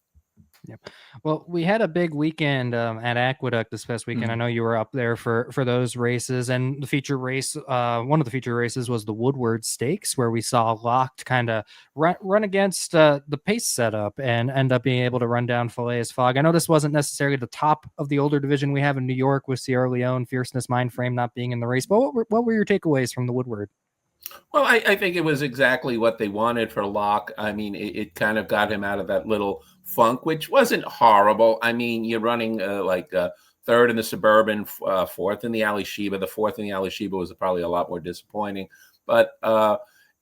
Well, we had a big weekend at Aqueduct this past weekend. I know you were up there for those races, and the feature race, one of the feature races was the Woodward Stakes, where we saw Locked kind of run against the pace setup and end up being able to run down Falaise Fog. I know this wasn't necessarily the top of the older division we have in New York with Sierra Leone, Fierceness, Mindframe not being in the race, but what were your takeaways from the Woodward? Well, I think it was exactly what they wanted for Locke. I mean, it kind of got him out of that little funk, which wasn't horrible. I mean, you're running third in the Suburban, fourth in the Ali Sheba. The fourth in the Ali Sheba was probably a lot more disappointing, but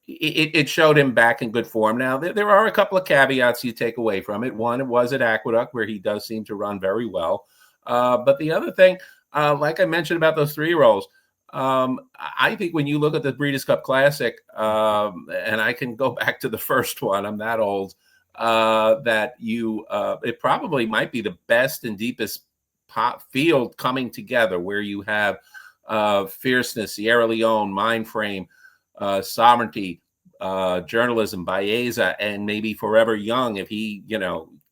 it showed him back in good form. Now, there are a couple of caveats you take away from it. One, it was at Aqueduct, where he does seem to run very well. But the other thing, like I mentioned about those 3-year-olds, I think when you look at the Breeders' Cup Classic, and I can go back to the first one, I'm that old, that it probably might be the best and deepest field coming together, where you have Fierceness, Sierra Leone, Mindframe, Sovereignty, Journalism, Baeza, and maybe Forever Young if he,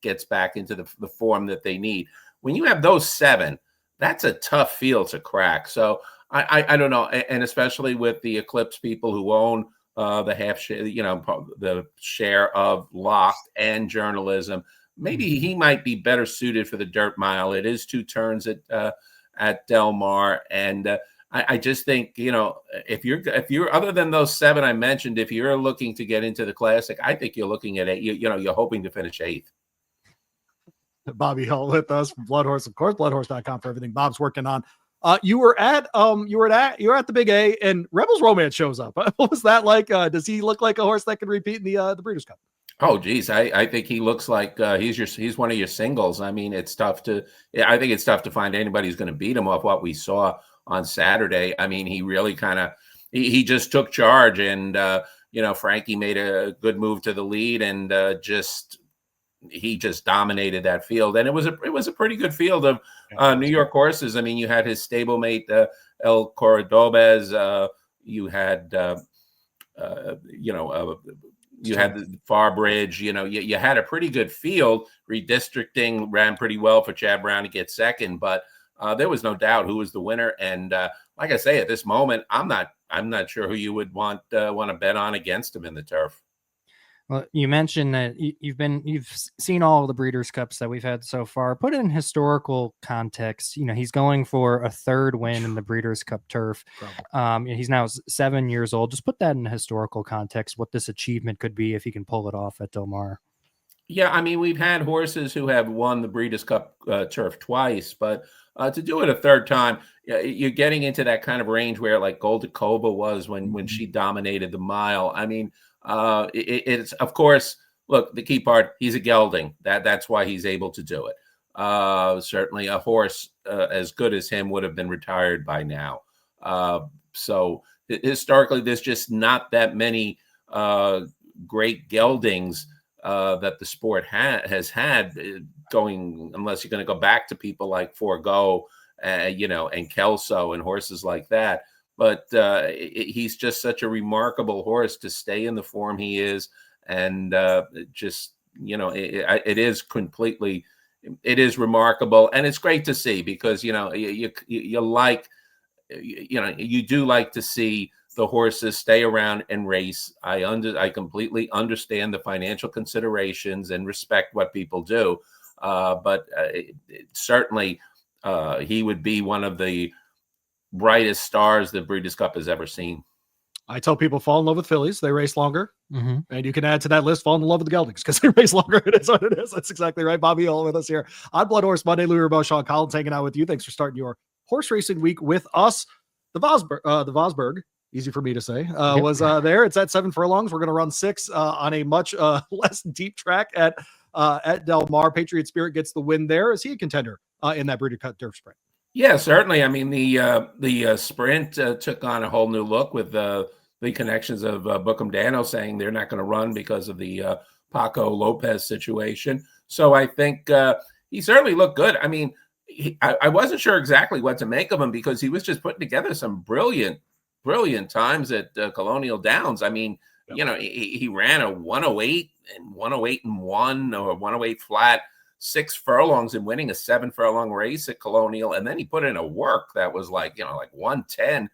gets back into the form that they need. When you have those 7, that's a tough field to crack. So I don't know, and especially with the Eclipse people who own the half share, the share of Locked and Journalism, maybe he might be better suited for the dirt mile. It is 2 turns at Del Mar, and I just think if you're other than those 7 I mentioned, if you're looking to get into the Classic, I think you're looking at 8. You're hoping to finish 8th. Bob Ehalt with us from BloodHorse, of course, bloodhorse.com for everything Bob's working on. You were at the Big A, and Rebels Romance shows up. What was that like? Does he look like a horse that can repeat in the Breeders' Cup? Oh, geez, I think he looks like he's one of your singles. I mean, I think it's tough to find anybody who's going to beat him off what we saw on Saturday. I mean, he really he just took charge, and Frankie made a good move to the lead, and he just dominated that field, and it was a pretty good field of New York horses. I mean, you had his stablemate El Corredobes, you had you had the Farbridge. You had a pretty good field. Redistricting ran pretty well for Chad Brown to get second, but there was no doubt who was the winner. And like I say, at this moment, I'm not sure who you would want to bet on against him in the turf. Well, you mentioned that you've seen all the Breeders' Cups that we've had so far. Put it in historical context. He's going for a 3rd win in the Breeders' Cup turf. He's now 7 years old. Just put that in historical context, what this achievement could be if he can pull it off at Del Mar. Yeah, I mean, we've had horses who have won the Breeders' Cup turf twice, but to do it a 3rd time, you're getting into that kind of range where like Golden Cobra was when she dominated the mile. I mean, it's of course, look, the key part, he's a gelding. That's why he's able to do it. Certainly a horse as good as him would have been retired by now. So historically, there's just not that many great geldings that the sport has had going, unless you're going to go back to people like Forgo, and Kelso and horses like that. But he's just such a remarkable horse to stay in the form he is. And it is remarkable. And it's great to see because, you do like to see the horses stay around and race. I completely understand the financial considerations and respect what people do. But certainly he would be one of the brightest stars the Breeders' Cup has ever seen. I tell people fall in love with fillies. They race longer. And you can add to that list, fall in love with the geldings because they race longer. It is what it is. That's exactly right. Bobby Ehalt with us here on BloodHorse Monday. Louie, Rabaut, Sean Collins hanging out with you. Thanks for starting your horse racing week with us. The Vosburg, easy for me to say, was there. It's at 7 furlongs. We're going to run 6 on a much less deep track at Del Mar. Patriot Spirit gets the win there. Is he a contender in that Breeders' Cup turf sprint? Yeah, certainly. I mean, the sprint took on a whole new look with the connections of Bookham Dano saying they're not going to run because of the Paco Lopez situation. So I think he certainly looked good. I mean, I wasn't sure exactly what to make of him because he was just putting together some brilliant times at Colonial Downs. I mean, he ran a 108 and 108 and 1 or 108 flat 6 furlongs and winning a 7 furlong race at Colonial. And then he put in a work that was like 110,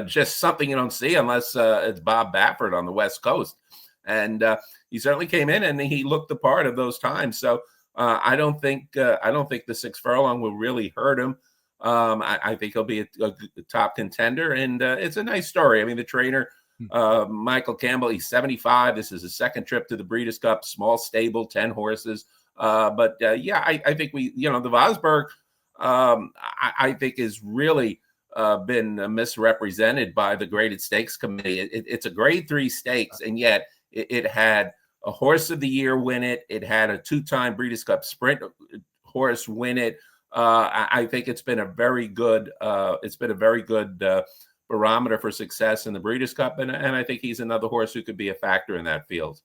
just something you don't see unless it's Bob Baffert on the West Coast. And he certainly came in and he looked the part of those times. So I don't think the 6 furlong will really hurt him. I think he'll be a top contender, and it's a nice story. I mean, the trainer, Michael Campbell, he's 75. This is his second trip to the Breeders' Cup, small stable, 10 horses. But I think the Vosburg, I think is really been misrepresented by the graded stakes committee. It's a grade 3 stakes, and yet it had a horse of the year win it. It had a 2-time Breeders' Cup Sprint horse win it. I think it's been a very good barometer for success in the Breeders' Cup, and I think he's another horse who could be a factor in that field.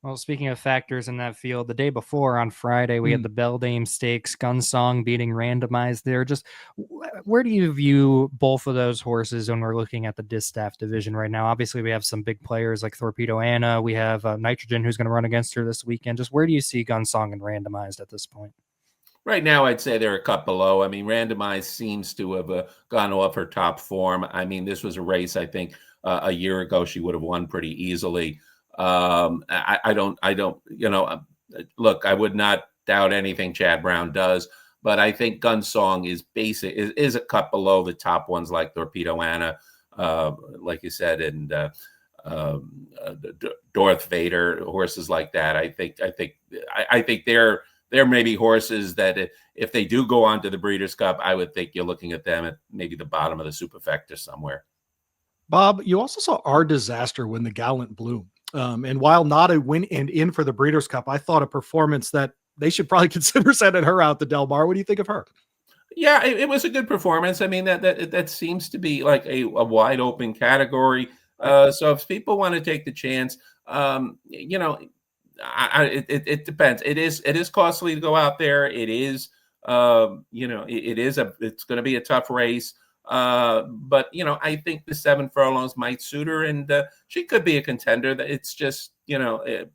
Well, speaking of factors in that field, the day before on Friday, we had the Beldame Stakes, Gunsong beating Randomized there. Just where do you view both of those horses when we're looking at the Distaff division right now? Obviously, we have some big players like Thorpedo Anna. We have Nitrogen, who's going to run against her this weekend. Just where do you see Gunsong and Randomized at this point? Right now, I'd say they're a cut below. I mean, Randomized seems to have gone off her top form. I mean, this was a race, I think, a year ago she would have won pretty easily. I don't, look, I would not doubt anything Chad Brown does, but I think Gunsong is a cut below the top ones like Thorpedo Anna, like you said, and Darth Vader, horses like that. I think they're maybe horses that if they do go on to the Breeders' Cup, I would think you're looking at them at maybe the bottom of the superfecta somewhere. Bob, you also saw Our Disaster win the Gallant Bloom. And while not a win and in for the Breeders' Cup, I thought a performance that they should probably consider sending her out to Del Mar. What do you think of her? Yeah, it was a good performance. I mean, that seems to be like a wide open category. So if people want to take the chance, it depends. It is costly to go out there. It is, it's going to be a tough race. But I think the 7 furlongs might suit her, and she could be a contender. It's just,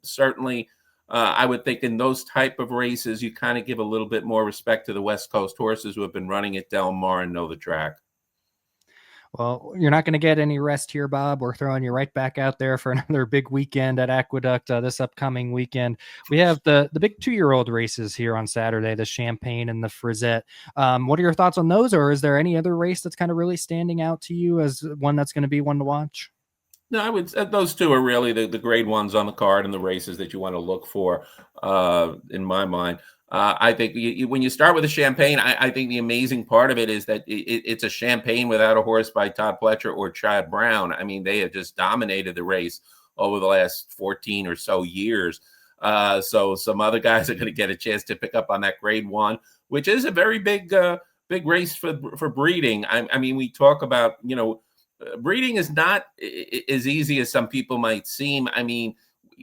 certainly, I would think in those type of races, you kind of give a little bit more respect to the West Coast horses who have been running at Del Mar and know the track. Well, you're not going to get any rest here, Bob. We're throwing you right back out there for another big weekend at Aqueduct this upcoming weekend. We have the big 2-year-old races here on Saturday, the Champagne and the Frisette. What are your thoughts on those, or is there any other race that's kind of really standing out to you as one that's going to be one to watch? No, I would say those two are really the grade ones on the card and the races that you want to look for, in my mind. I think when you start with a Champagne, I think the amazing part of it is that it's a Champagne without a horse by Todd Pletcher or Chad Brown. I mean, they have just dominated the race over the last 14 or so years. So some other guys are going to get a chance to pick up on that grade 1, which is a very big race for breeding. I mean, we talk about, breeding is not as easy as some people might seem. I mean,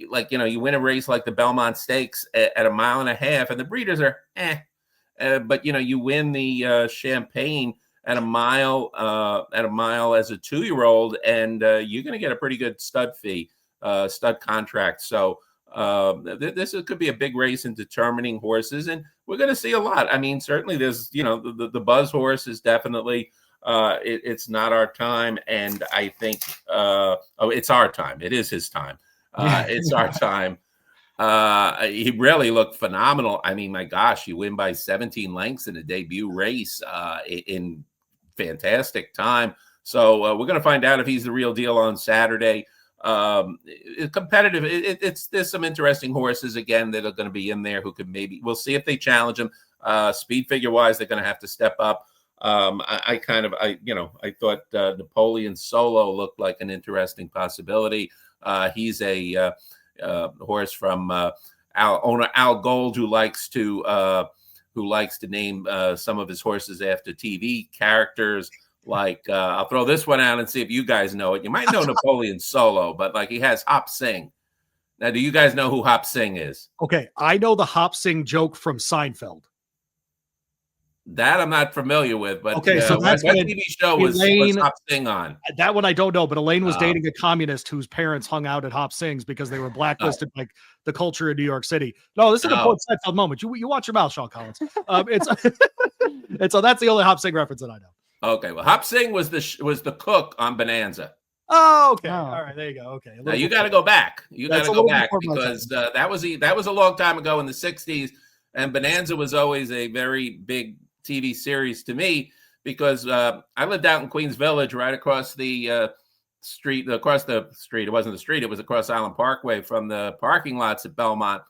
like, you win a race like the Belmont Stakes at 1.5 miles, and the breeders are but you win the Champagne at a mile as a 2-year-old, and you're going to get a pretty good stud fee, stud contract. So this could be a big race in determining horses, and we're going to see a lot. I mean, certainly there's the Buzz horse is definitely it's not our time, and I think it's our time. It is his time. It's our time. He really looked phenomenal. I mean, my gosh, you win by 17 lengths in a debut race in fantastic time. So we're going to find out if he's the real deal on Saturday. Competitive. There's some interesting horses again that are going to be in there who could we'll see if they challenge him. Speed figure wise, they're going to have to step up. I thought Napoleon Solo looked like an interesting possibility. He's a horse from owner Al Gold, who likes to name some of his horses after TV characters. Like I'll throw this one out and see if you guys know it. You might know Napoleon Solo, but like he has Hop Sing. Now, do you guys know who Hop Sing is? Okay, I know the Hop Sing joke from Seinfeld. That I'm not familiar with, but Okay, so that's what when TV show was Hop Sing on? That one I don't know, but Elaine was dating a communist whose parents hung out at Hop Sings because they were blacklisted like the culture in New York City. No, this is an important Seinfeld moment. You watch your mouth, Sean Collins. It's and so that's the only Hop Sing reference that I know. Okay, well, Hop Sing was the cook on Bonanza. Oh, okay. All right, there you go. Okay. Now you got to go back. You got to go back because that was a long time ago in the 60s, and Bonanza was always a very big TV series to me because I lived out in Queens Village, right across the street. It wasn't the street; it was across Island Parkway from the parking lots at Belmont.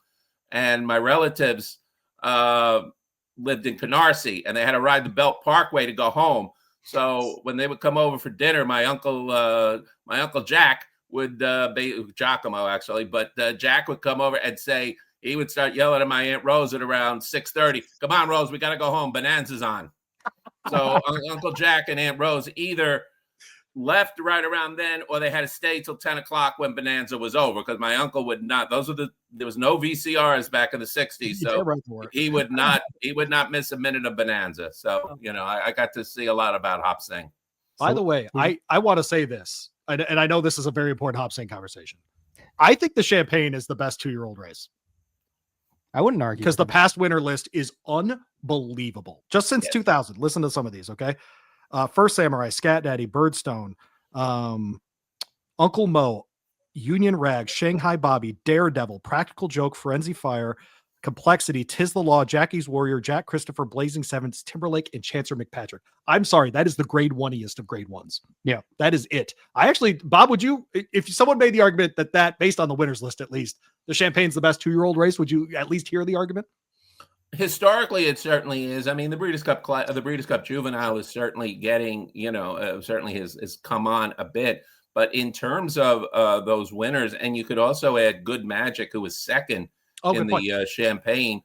And my relatives lived in Canarsie, and they had to ride the Belt Parkway to go home. So when they would come over for dinner, my uncle Jack would Giacomo actually, but Jack would come over and say he would start yelling at my Aunt Rose at around 6:30. Come on, Rose, we got to go home. Bonanza's on. So Uncle Jack and Aunt Rose either left right around then, or they had to stay till 10 o'clock when Bonanza was over because my uncle would not. There was no VCRs back in the 60s, so he would not miss a minute of Bonanza. So I got to see a lot about Hop Sing. By the way, I want to say this, and I know this is a very important Hop Sing conversation. I think the Champagne is the best 2-year-old race. I wouldn't argue because the past winner list is unbelievable. Just since 2000, listen to some of these. Okay. First Samurai, Scat Daddy, Birdstone, Uncle Mo, Union Rag, Shanghai Bobby, Daredevil, Practical Joke, Frenzy Fire, Complexity, Tis the Law, Jackie's Warrior, Jack Christopher, Blazing Sevens, Timberlake, and Chancer McPatrick. I'm sorry, that is the grade 1-iest of grade 1s. Yeah, that is it. I actually, Bob, would you, if someone made the argument that based on the winners list at least, the Champagne's the best 2-year-old race, would you at least hear the argument? Historically, it certainly is. I mean, the Breeders' Cup Juvenile is certainly getting, certainly has come on a bit. But in terms of those winners, and you could also add Good Magic, who was second in the Champagne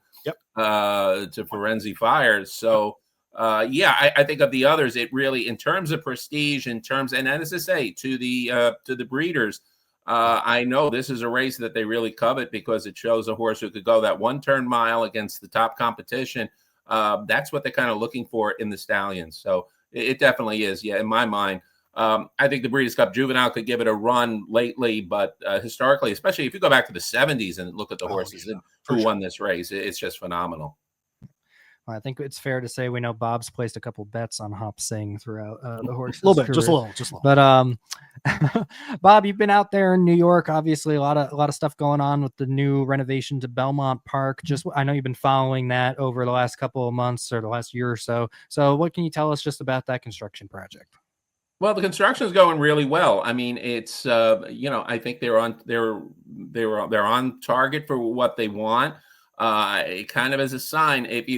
to Frenzy Fire. So, I think of the others, it really, in terms of prestige, and as I say, to the breeders, I know this is a race that they really covet because it shows a horse who could go that 1-turn mile against the top competition. That's what they're kind of looking for in the stallions. So it definitely is. Yeah, in my mind, I think the Breeders' Cup Juvenile could give it a run lately, but historically, especially if you go back to the 70s and look at the horses who won this race, it's just phenomenal. I think it's fair to say we know Bob's placed a couple bets on Hop Sing throughout the horse's a little bit, career. just a little. But Bob, you've been out there in New York. Obviously, a lot of stuff going on with the new renovation to Belmont Park. I know you've been following that over the last couple of months or the last year or so. So, what can you tell us just about that construction project? Well, the construction is going really well. I mean, it's I think they're on target for what they want. Kind of as a sign, if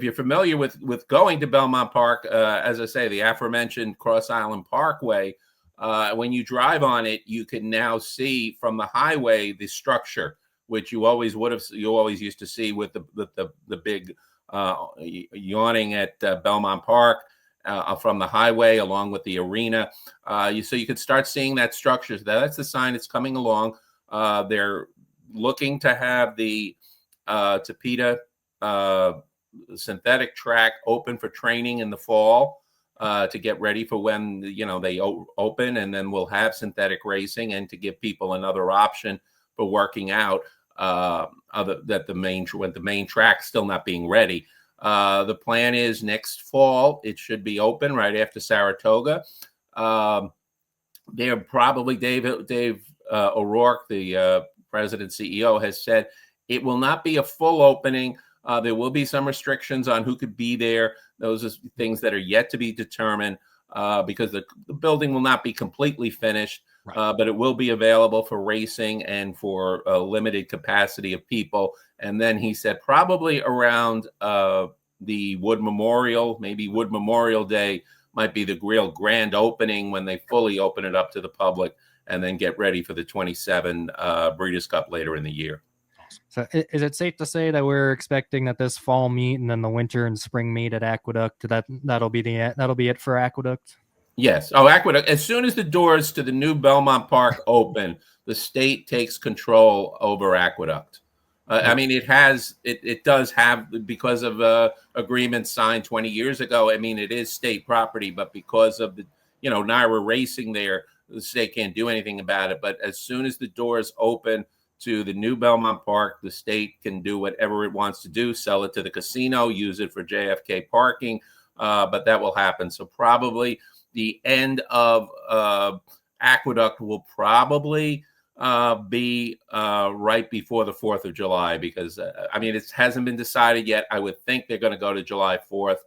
you're familiar with going to Belmont Park, as I say, the aforementioned Cross Island Parkway, when you drive on it, you can now see from the highway the structure, which you always used to see with the big yawning at Belmont Park from the highway, along with the arena. So you could start seeing that structure. That's the sign it's coming along. They're looking to have the Thorpedo synthetic track open for training in the fall to get ready for when they open, and then we'll have synthetic racing and to give people another option for working out when the main track's still not being ready. The plan is next fall it should be open right after Saratoga. They're probably Dave O'Rourke, the president CEO, has said it will not be a full opening. There will be some restrictions on who could be there. Those are things that are yet to be determined because the building will not be completely finished, but it will be available for racing and for a limited capacity of people. And then he said probably around the Wood Memorial Day might be the real grand opening when they fully open it up to the public and then get ready for the 27 Breeders' Cup later in the year. So is it safe to say that we're expecting that this fall meet and then the winter and spring meet at Aqueduct, that'll be it for Aqueduct? Yes. Oh, Aqueduct. As soon as the doors to the new Belmont Park open, the state takes control over Aqueduct. I mean, it does have, because of agreements signed 20 years ago. I mean, it is state property, but because of the, NYRA racing there, the state can't do anything about it. But as soon as the doors open to the new Belmont Park, the state can do whatever it wants to do, sell it to the casino, use it for JFK parking, but that will happen. So probably the end of Aqueduct will probably be right before the 4th of July, because I mean, it hasn't been decided yet. I would think they're going to go to July 4th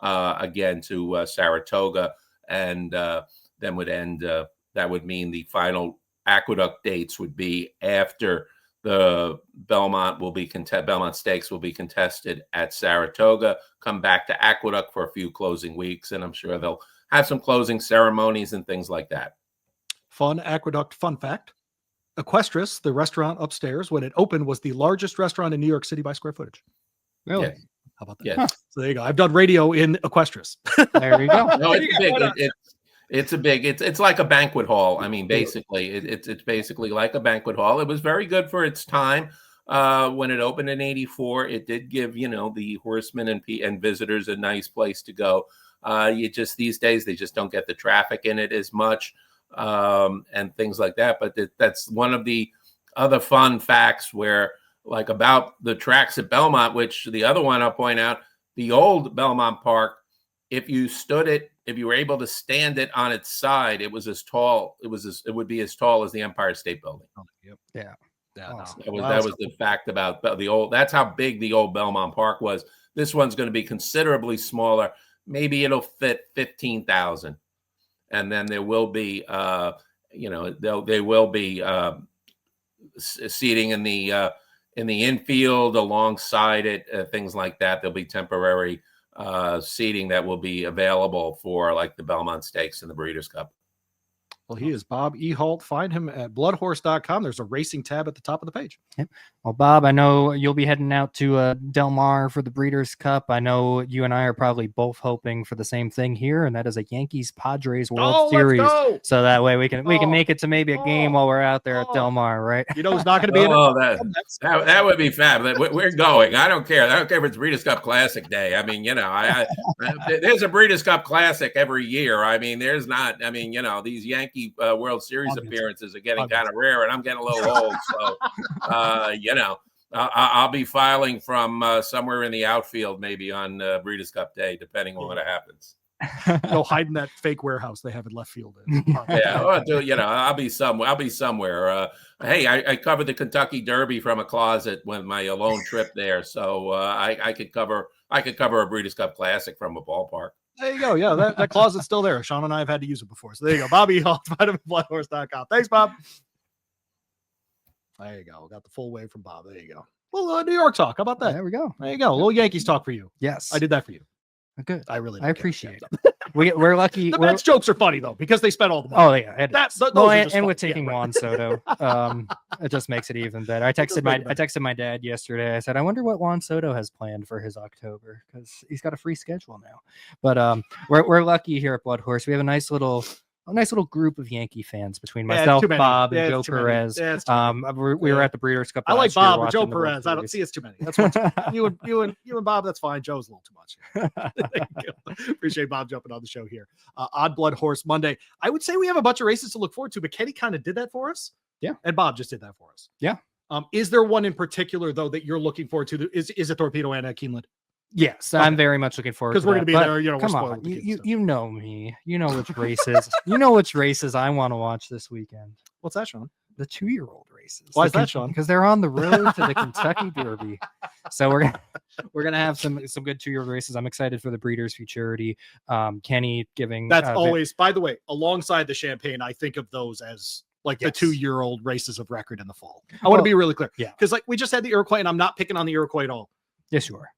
again to Saratoga, and then would end. That would mean the final Aqueduct dates would be after the Belmont Stakes will be contested at Saratoga. Come back to Aqueduct for a few closing weeks, and I'm sure they'll have some closing ceremonies and things like that. Fun Aqueduct fun fact. Equestris, the restaurant upstairs, when it opened, was the largest restaurant in New York City by square footage. Really? Yes. How about that? Yes. Huh. So there you go. I've done radio in Equestris. There you go. No, it's big. It's a big. It's like a banquet hall. I mean, basically, it's basically like a banquet hall. It was very good for its time. When it opened in '84, it did give the horsemen and visitors a nice place to go. These days they just don't get the traffic in it as much. And things like that. But that's one of the other fun facts where, like, about the tracks at Belmont, which the other one I'll point out, the old Belmont Park, if you were able to stand it on its side, it was as tall. It would be as tall as the Empire State Building. Yep. Yeah. Awesome. That was the fact about the old. That's how big the old Belmont Park was. This one's going to be considerably smaller. Maybe it'll fit 15,000. And then there will be, there will be seating in the infield alongside it, things like that. There'll be temporary seating that will be available for, like, the Belmont Stakes and the Breeders' Cup. Well, he is Bob Ehalt. Find him at bloodhorse.com. There's a racing tab at the top of the page. Yep. Well, Bob, I know you'll be heading out to Del Mar for the Breeders' Cup. I know you and I are probably both hoping for the same thing here, and that is a Yankees-Padres World Series. Let's go! So that way we can make it to maybe a game while we're out there at Del Mar, right? It's not going to be that would be fab. We're going. I don't care. I don't care if it's Breeders' Cup Classic Day. I mean, there's a Breeders' Cup Classic every year. I mean, there's not. I mean, these Yankee World Series appearances are getting kind of rare, and I'm getting a little old. So, I'll be filing from somewhere in the outfield, maybe on Breeders' Cup Day, depending on what happens. Go hide in that fake warehouse they have in left field. Yeah, I'll be somewhere. Hey, I covered the Kentucky Derby from a closet with my alone trip there, so I could cover a Breeders' Cup Classic from a ballpark. There you go. Yeah, that closet's still there. Sean and I have had to use it before. So there you go. Bobby Ehalt, find him at bloodhorse.com. Thanks, Bob. There you go. Got the full wave from Bob. There you go. Well, New York talk. How about that? There we go. There you go. A little Yankees talk for you. Yes. I did that for you. Good. I really I appreciate it. We're lucky. The Mets jokes are funny, though, because they spent all the money. Oh, yeah. And with fun. taking Juan Soto, it just makes it even better. I texted my dad yesterday. I said, I wonder what Juan Soto has planned for his October, because he's got a free schedule now. But we're lucky here at Blood Horse. We have a nice little group of Yankee fans between myself, Bob, and Joe Perez. We were at the Breeders' Cup. I like Bob or Joe the Perez. I don't see it's too many. That's one. you and Bob. That's fine. Joe's a little too much. Appreciate Bob jumping on the show here. Odd Blood Horse Monday. I would say we have a bunch of races to look forward to, but Kenny kind of did that for us. Yeah, and Bob just did that for us. Yeah. Is there one in particular though that you're looking forward to? Is it Thorpedo Anna at Keeneland? Yes, okay. I'm very much looking forward to because we're going to be there. Come on, you know me. You know which races. which races I want to watch this weekend. What's that, Sean? The 2-year-old races. Why is that, Sean? Because they're on the road to the Kentucky Derby. So we're gonna have some good 2-year-old races. I'm excited for the Breeders' Futurity. Kenny giving. That's always. By the way, alongside the Champagne, I think of those as like the 2-year-old races of record in the fall. I want to be really clear. Yeah. Because like we just had the Iroquois, and I'm not picking on the Iroquois at all. Yes, you are.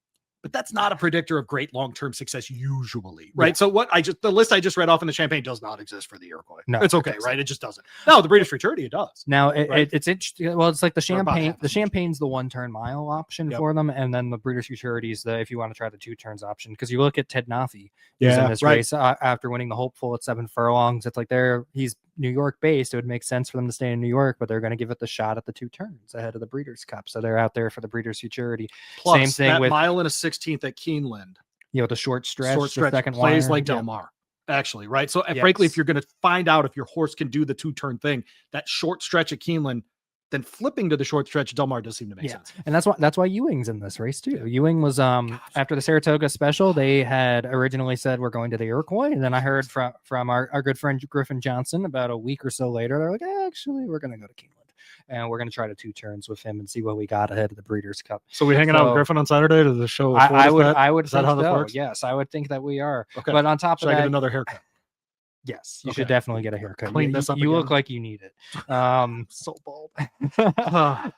But that's not a predictor of great long-term success usually, right? Yeah. So the list I just read off in the Champagne does not exist for the Iroquois. No, it's okay, right? It just doesn't. No, the Breeders' Futurity, it does. Now it's interesting. Well, it's like the Champagne. The Champagne's the 1-turn mile option for them, and then the Breeders' Futurity is if you want to try the 2 turns option. Because you look at Ted Naffy, who's in this race after winning the Hopeful at 7 furlongs. It's like he's New York based, it would make sense for them to stay in New York, but they're going to give it the shot at the 2 turns ahead of the Breeders' Cup. So they're out there for the Breeders' Futurity. Plus, Same thing that with mile and a 16th at Keeneland. the short stretch, Short stretch the second plays wire. like Del Mar, actually, right? So frankly, if you're going to find out if your horse can do the 2-turn thing, that short stretch at Keeneland, then flipping to the short stretch at Del Mar does seem to make sense. And that's why Ewing's in this race too. Ewing was after the Saratoga Special, they had originally said we're going to the Iroquois, and then I heard from our good friend Griffin Johnson about a week or so later, they're like, actually, we're going to go to Keeneland, and we're going to try to 2 turns with him and see what we got ahead of the Breeders' Cup. So we hanging out with Griffin on Saturday to the show. I would Is that how this so. works? Yes, I would think that we are. Okay. But on top Should of I that, get another haircut? yes, you Okay. should definitely get a haircut. Clean this up You look again. like you need it. So bald.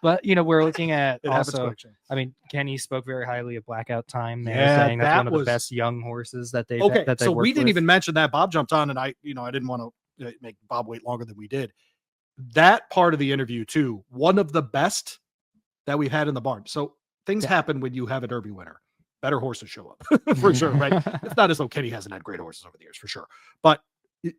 But we're looking at It happens also. quick, Shane. I mean, Kenny spoke very highly of Blackout Time. There, Yeah, saying that's that one of was- the best young horses that they. Okay, that they so we worked didn't with. even mention that. Bob jumped on, and I didn't want to make Bob wait longer than we did. That part of the interview too, one of the best that we've had in the barn. So things happen when you have a Derby winner. Better horses show up for sure, right? It's not as though Kenny hasn't had great horses over the years, for sure, but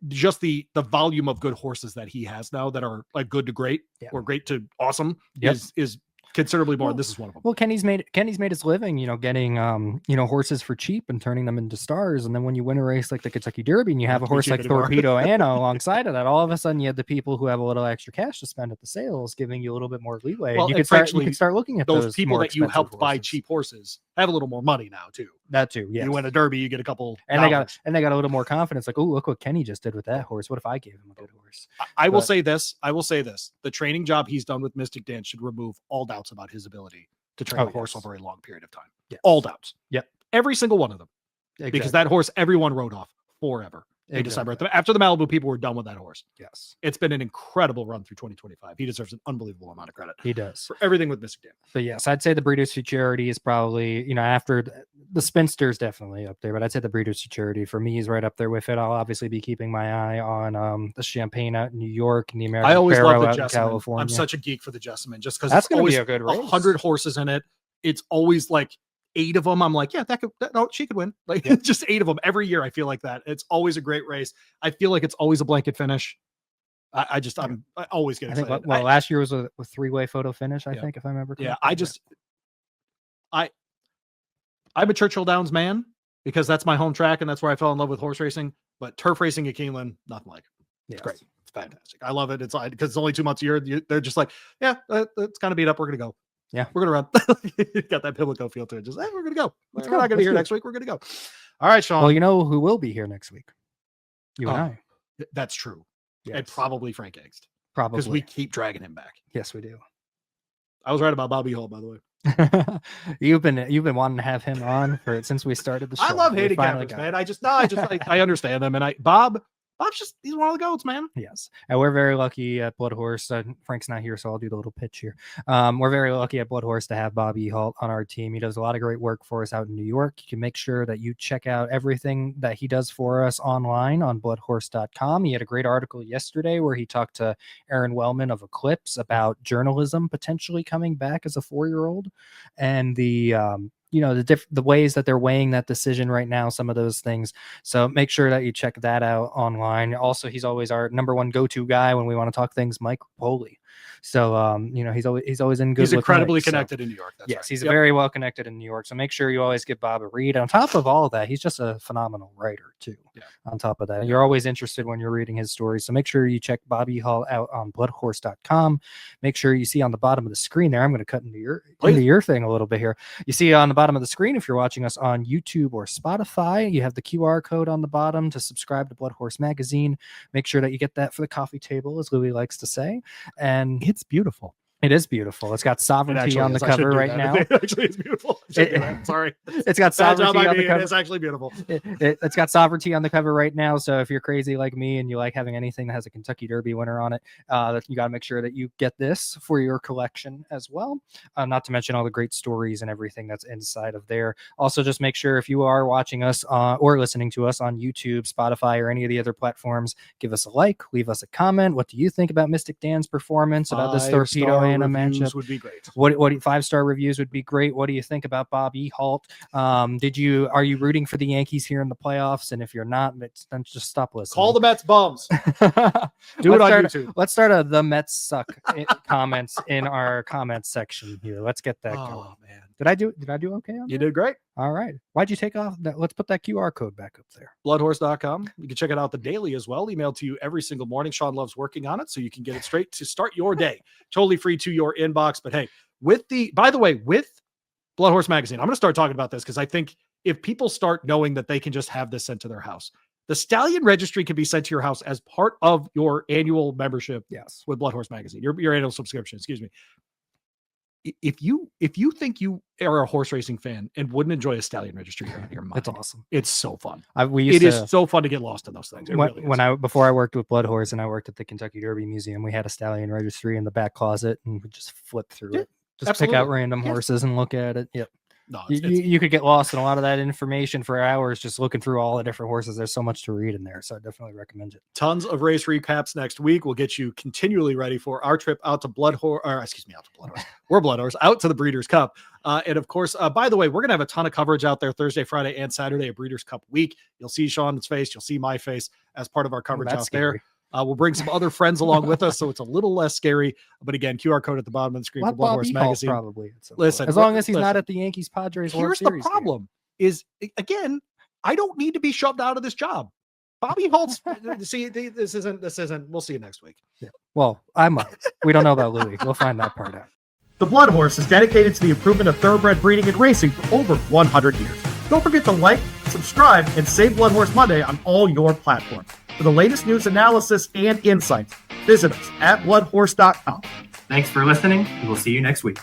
just the volume of good horses that he has now that are like good to great or great to awesome is considerably more. This is one of them. Well, Kenny's made his living, getting horses for cheap and turning them into stars. And then when you win a race like the Kentucky Derby and you have a horse like Thorpedo Anna alongside of that, all of a sudden you have the people who have a little extra cash to spend at the sales, giving you a little bit more leeway. Well, and you can start looking at those people more that you expensive helped buy horses. cheap horses have a little more money now too. That too, yes. You win a Derby, you get a couple, and dollars. they got a little more confidence. Like, oh, look what Kenny just did with that horse. What if I gave him a good horse? I will say this. The training job he's done with Mystik Dan should remove all doubts about his ability to train a horse over a long period of time. Yes. All doubts. Yep. Every single one of them. Exactly. Because that horse, everyone rode off forever in December. After the Malibu, people were done with that horse. Yes. It's been an incredible run through 2025. He deserves an unbelievable amount of credit. He does. For everything with Mystik Dan. But yes, I'd say the Breeders' Futurity is probably, after the Spinster's definitely up there, but I'd say the Breeders' Futurity for me is right up there with it. I'll obviously be keeping my eye on the Champagne out in New York and the American I always Pharoah love the out in Jessamine. California. I'm such a geek for the Jessamine just because That's it's going to always be a good race. 100 horses in it. It's always like 8 of them. I'm like, no, she could win. Like just 8 of them every year. I feel like that. It's always a great race. I feel like it's always a blanket finish. I always get excited. Last year was a 3-way photo finish, I think, if I remember correctly. I'm a Churchill Downs man because that's my home track and that's where I fell in love with horse racing. But turf racing at Keeneland, nothing like it. It's great. It's fantastic. I love it. It's like because it's only 2 months a year. They're just like, it's kind of beat up. We're gonna go. Yeah, we're gonna run. Got that Pimlico feel to it. Just we're gonna go. We're not gonna be here next week. We're gonna go. All right, Sean. Well, you know who will be here next week? You and I. That's true. Yes. And probably Frank Angst. Probably because we keep dragging him back. Yes, we do. I was right about Bob Ehalt, by the way. You've been wanting to have him on for since we started the show. I love handicappers, man. I understand them, and Bob's he's one of the goats, man. Yes, and we're very lucky at BloodHorse. Frank's not here, so I'll do the little pitch here. We're very lucky at BloodHorse to have Bob Ehalt on our team. He does a lot of great work for us out in New York. You can make sure that you check out everything that he does for us online on bloodhorse.com. He had a great article yesterday where he talked to Aaron Wellman of Eclipse about journalism potentially coming back as a 4-year-old, and the ways that they're weighing that decision right now, some of those things. So make sure that you check that out online. Also, he's always our number one go-to guy when we want to talk things Mike Poley. So he's always in good. He's incredibly Mike, connected in New York. That's yes, right. He's very well connected in New York. So make sure you always give Bob a read. On top of all of that, he's just a phenomenal writer too. Yeah. On top of that, you're always interested when you're reading his stories. So make sure you check Bob Ehalt out on bloodhorse.com. Make sure you see on the bottom of the screen there. I'm going to cut into your thing a little bit here. You see on the bottom of the screen, if you're watching us on YouTube or Spotify, you have the QR code on the bottom to subscribe to BloodHorse Magazine. Make sure that you get that for the coffee table, as Louie likes to say. And it's beautiful. It is beautiful. It's got sovereignty on the cover right now. Actually, it's beautiful. Sorry. It's got sovereignty on the cover. It's actually beautiful. It's got sovereignty on the cover right now. So if you're crazy like me and you like having anything that has a Kentucky Derby winner on it, you got to make sure that you get this for your collection as well. Not to mention all the great stories and everything that's inside of there. Also, just make sure if you are watching us or listening to us on YouTube, Spotify, or any of the other platforms, give us a like, leave us a comment. What do you think about Mystik Dan's performance, about this Thorpedo Anna reviews matchup would be great. What 5-star reviews would be great. What do you think about Bob Ehalt? Are you rooting for the Yankees here in the playoffs? And if you're not, then just stop listening. Call the Mets bums. Do it on YouTube. Let's start the Mets suck comments in our comments section here. Let's get that going. Oh man, Did I do okay on you that? did great. All right. Why'd you take off that? Let's put that QR code back up there. BloodHorse.com. You can check it out the daily as well. Emailed to you every single morning. Sean loves working on it, so you can get it straight to start your day. Totally free to your inbox. But hey, with Blood Horse Magazine, I'm going to start talking about this because I think if people start knowing that they can just have this sent to their house, the Stallion Registry can be sent to your house as part of your annual membership. Yes. With Blood Horse Magazine, your annual subscription. Excuse me. If you think you are a horse racing fan and wouldn't enjoy a Stallion Registry, you're out of your mind. That's awesome. It's so fun. It is so fun to get lost in those things. It really is. Before I worked with Blood Horse and I worked at the Kentucky Derby Museum, we had a Stallion Registry in the back closet and we just flip through it. Just absolutely. Pick out random horses and look at it. Yep. No, you could get lost in a lot of that information for hours just looking through all the different horses. There's so much to read in there, so I definitely recommend it. Tons of race recaps next week. We'll get you continually ready for our trip out to Blood Horse. We're Blood Horse out to the Breeders' Cup. And of course, by the way, we're going to have a ton of coverage out there Thursday, Friday, and Saturday, a Breeders' Cup week. You'll see Sean's face. You'll see my face as part of our coverage out there. We'll bring some other friends along with us, so it's a little less scary. But again, QR code at the bottom of the screen for Blood Horse Magazine. Probably. Listen, as long as he's not at the Yankees Padres World here's Series. The problem is, again, I don't need to be shoved out of this job. Bobby Holtz. See, this isn't. We'll see you next week. Yeah. Well, I'm up. We don't know about Louie. We'll find that part out. The Blood Horse is dedicated to the improvement of thoroughbred breeding and racing for over 100 years. Don't forget to like, subscribe, and save Blood Horse Monday on all your platforms. For the latest news, analysis, and insights, visit us at bloodhorse.com. Thanks for listening, and we'll see you next week.